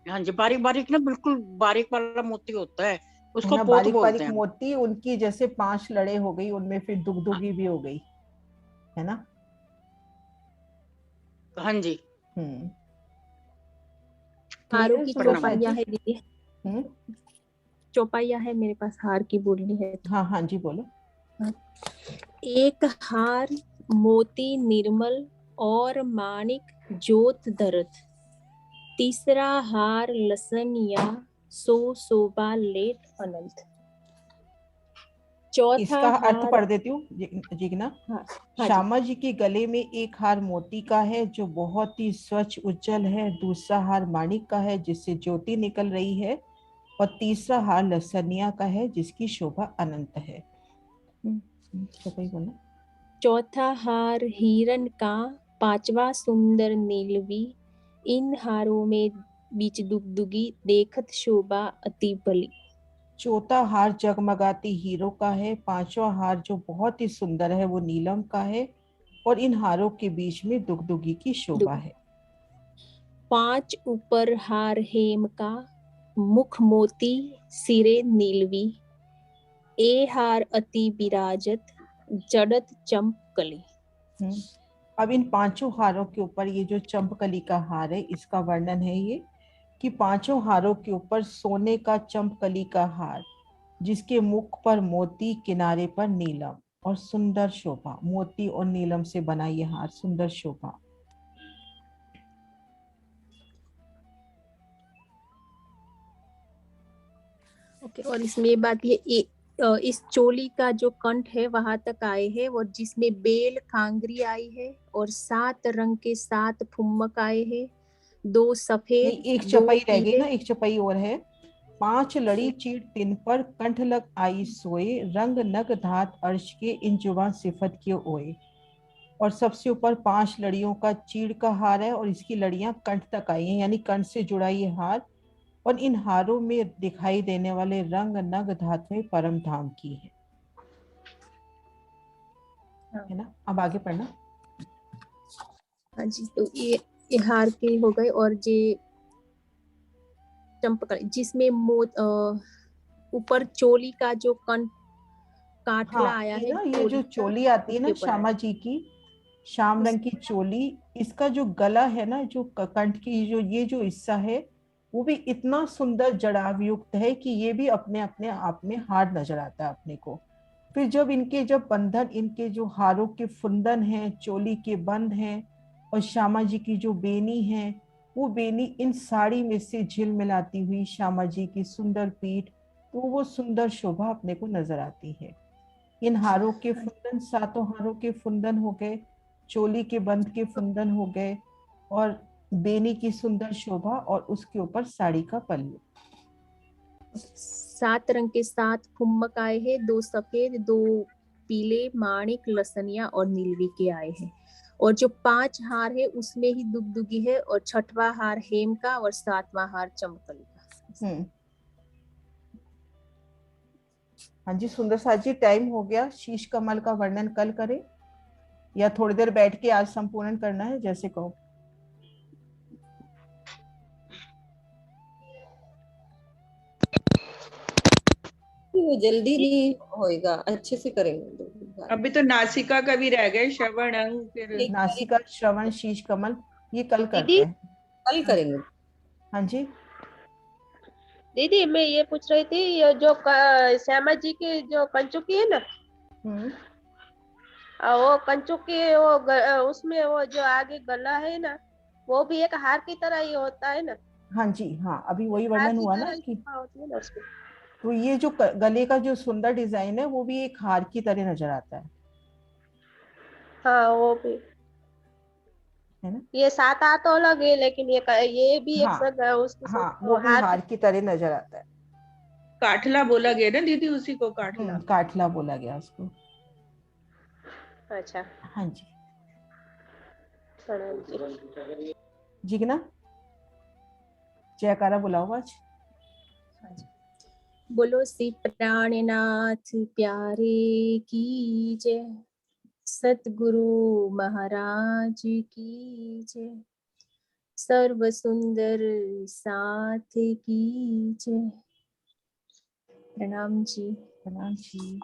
Speaker 12: हाँ जी, बारीक बारीक ना बिल्कुल बारीक वाला मोती होता है, उसको पोत
Speaker 1: बारीक
Speaker 12: बोलते
Speaker 1: बारीक
Speaker 12: हैं।
Speaker 1: मोती, उनकी जैसे 5 लड़े हो गई, उनमें फिर दुगदुगी भी हो गई, है ना।
Speaker 12: हाँ जी।
Speaker 2: हारों
Speaker 1: है
Speaker 2: की
Speaker 1: सुंदर
Speaker 2: चौपाइयाँ
Speaker 1: साजी?
Speaker 2: है दीदी, चौपाइयाँ है मेरे पास, हार की बोलनी है तो।
Speaker 1: हाँ हाँ जी बोलो।
Speaker 2: एक हार मोती निर्मल और माणिक ज्योत धरत, तीसरा हार लसनिया सो शोभा लेत अनंत। चौथा
Speaker 1: इसका अर्थ
Speaker 2: हार,
Speaker 1: पढ़ देती हूँ जिग्ना।
Speaker 2: हाँ जी,
Speaker 1: श्यामा जी के गले में एक हार मोती का है जो बहुत ही स्वच्छ उज्जवल है, दूसरा हार माणिक का है जिससे ज्योति निकल रही है, और तीसरा हार लसनिया का है जिसकी शोभा अनंत है।
Speaker 2: चौथा हार हिरण का, पांचवा सुंदर नीलवी, इन हारों में बीच दुगदुगी देखत शोभा अति भली।
Speaker 1: चौथा हार जगमगाती हीरो का है, पांचवा हार जो बहुत ही सुंदर है वो नीलम का है, और इन हारों के बीच में दुगदुगी की शोभा है।
Speaker 2: पांच ऊपर हार हेम का, मुख मोती सिरे नीलवी, ए हार अति विराजत जड़त चंपकली।
Speaker 1: अब इन पांचों हारों के ऊपर ये जो चंपकली का हार है इसका वर्णन है ये कि पांचों हारों के ऊपर सोने का चंपकली का हार जिसके मुख पर मोती, किनारे पर नीलम और सुंदर शोभा। मोती और नीलम से बना ये हार, सुंदर शोभा।
Speaker 2: ओके, और इसमें बात ये इस चोली का जो कंठ है वहां तक आए हैं, और जिसमें बेल कांगरी आई है और 7 रंग के 7 फुम्मक आए हैं, 2 सफेद,
Speaker 1: एक
Speaker 2: 2
Speaker 1: चपाई रह गई
Speaker 2: पीले।
Speaker 1: ना, एक चपाई और है। 5 लड़ी चीड़ तिन पर, कंठ लग आई सोए, रंग नग धात अर्श के, इन जुबान सिफत के ओए। और सबसे ऊपर 5 लड़ियों का चीड़ का हार है और इसकी लड़ियां कंठ तक आई हैं, यानी कंठ से जुड़ा ये हार, और इन हारों में दिखाई देने वाले रंग नग धातुएं परम धाम की है ना। अब आगे पढ़ना।
Speaker 2: हाँ जी, तो ये हार के हो गए, और ये चंपकली जिसमें ऊपर चोली का जो काठला
Speaker 1: हाँ,
Speaker 2: आया
Speaker 1: ये
Speaker 2: है,
Speaker 1: ना ये जो चोली आती है ना श्यामा जी की, श्याम रंग की चोली, इसका जो गला है ना, जो कंठ की जो ये जो हिस्सा है वो भी इतना सुंदर जड़ाव युक्त है कि ये भी अपने अपने आप में हार नजर आता है अपने को। फिर जब बंधन, इनके जो हारों के फुंदन हैं, चोली के बंद हैं, और श्यामा जी की जो बेनी है, वो बेनी इन साड़ी में से झिलमिलाती हुई श्यामा जी की सुंदर पीठ, तो वो सुंदर शोभा अपने को नजर आती है। इन हारों के फुंदन, 7 हारों के फुंदन हो गए, चोली के बंद के फुंदन हो गए, और बेनी की सुंदर शोभा, और उसके ऊपर साड़ी का पल्लू।
Speaker 2: 7 रंग के 7 फुम्मक आए हैं, 2 सफेद, 2 पीले, माणिक, लसनिया और नीलवी के आए हैं। और जो 5 हार है उसमें ही दुगदुगी है, और 6वां हार हेम का और 7वां हार चंपकली का।
Speaker 1: हाँ जी सुंदर साजी, टाइम हो गया। शीश कमल का वर्णन कल करें या थोड़ी देर बैठ के आज संपूर्ण करना है, जैसे कहो।
Speaker 4: वो जल्दी नहीं होएगा, अच्छे से करेंगे।
Speaker 3: अभी तो नासिका का भी रह गए, श्रवण अंग, फिर
Speaker 1: नासिका, श्रवण, शीश कमल, ये कल करते
Speaker 7: दीदी
Speaker 1: हैं।
Speaker 4: कल करेंगे।
Speaker 1: हाँ जी
Speaker 7: दीदी, मैं ये पूछ रही थी, ये जो श्यामा जी के जो कंचुकी है ना, वो कंचुकी, वो उसमें वो जो आगे गला है ना, वो भी एक हार की तरह ही होता है ना।
Speaker 1: हाँ जी, हाँ अभी वही
Speaker 7: हार
Speaker 1: वर्णन
Speaker 7: की
Speaker 1: हुआ
Speaker 7: तरह
Speaker 1: ना
Speaker 7: ही
Speaker 1: कि
Speaker 7: शोभा होती है ना उसमें।
Speaker 1: तो ये जो गले का जो सुंदर डिजाइन है वो भी एक हार की तरह नजर आता है
Speaker 7: हाँ, वो भी
Speaker 1: है ना।
Speaker 7: ये 7 हाथ तो अलग है, लेकिन ये भी एक
Speaker 1: हाँ
Speaker 7: उसके
Speaker 1: हाँ, वो भी हार की तरह नजर आता है।
Speaker 3: काठला बोला गया ना दीदी, उसी को काठला।
Speaker 1: काठला बोला गया उसको।
Speaker 7: अच्छा,
Speaker 1: हाँ जी
Speaker 7: प्रणाम जी।
Speaker 1: जिगना, जयकारा बुलाओ आज।
Speaker 2: बोलो श्री प्राणनाथ प्यारे की जय, सतगुरु महाराज की जय, सर्व सुंदर साथ की जय। प्रणाम जी।
Speaker 1: प्रणाम जी।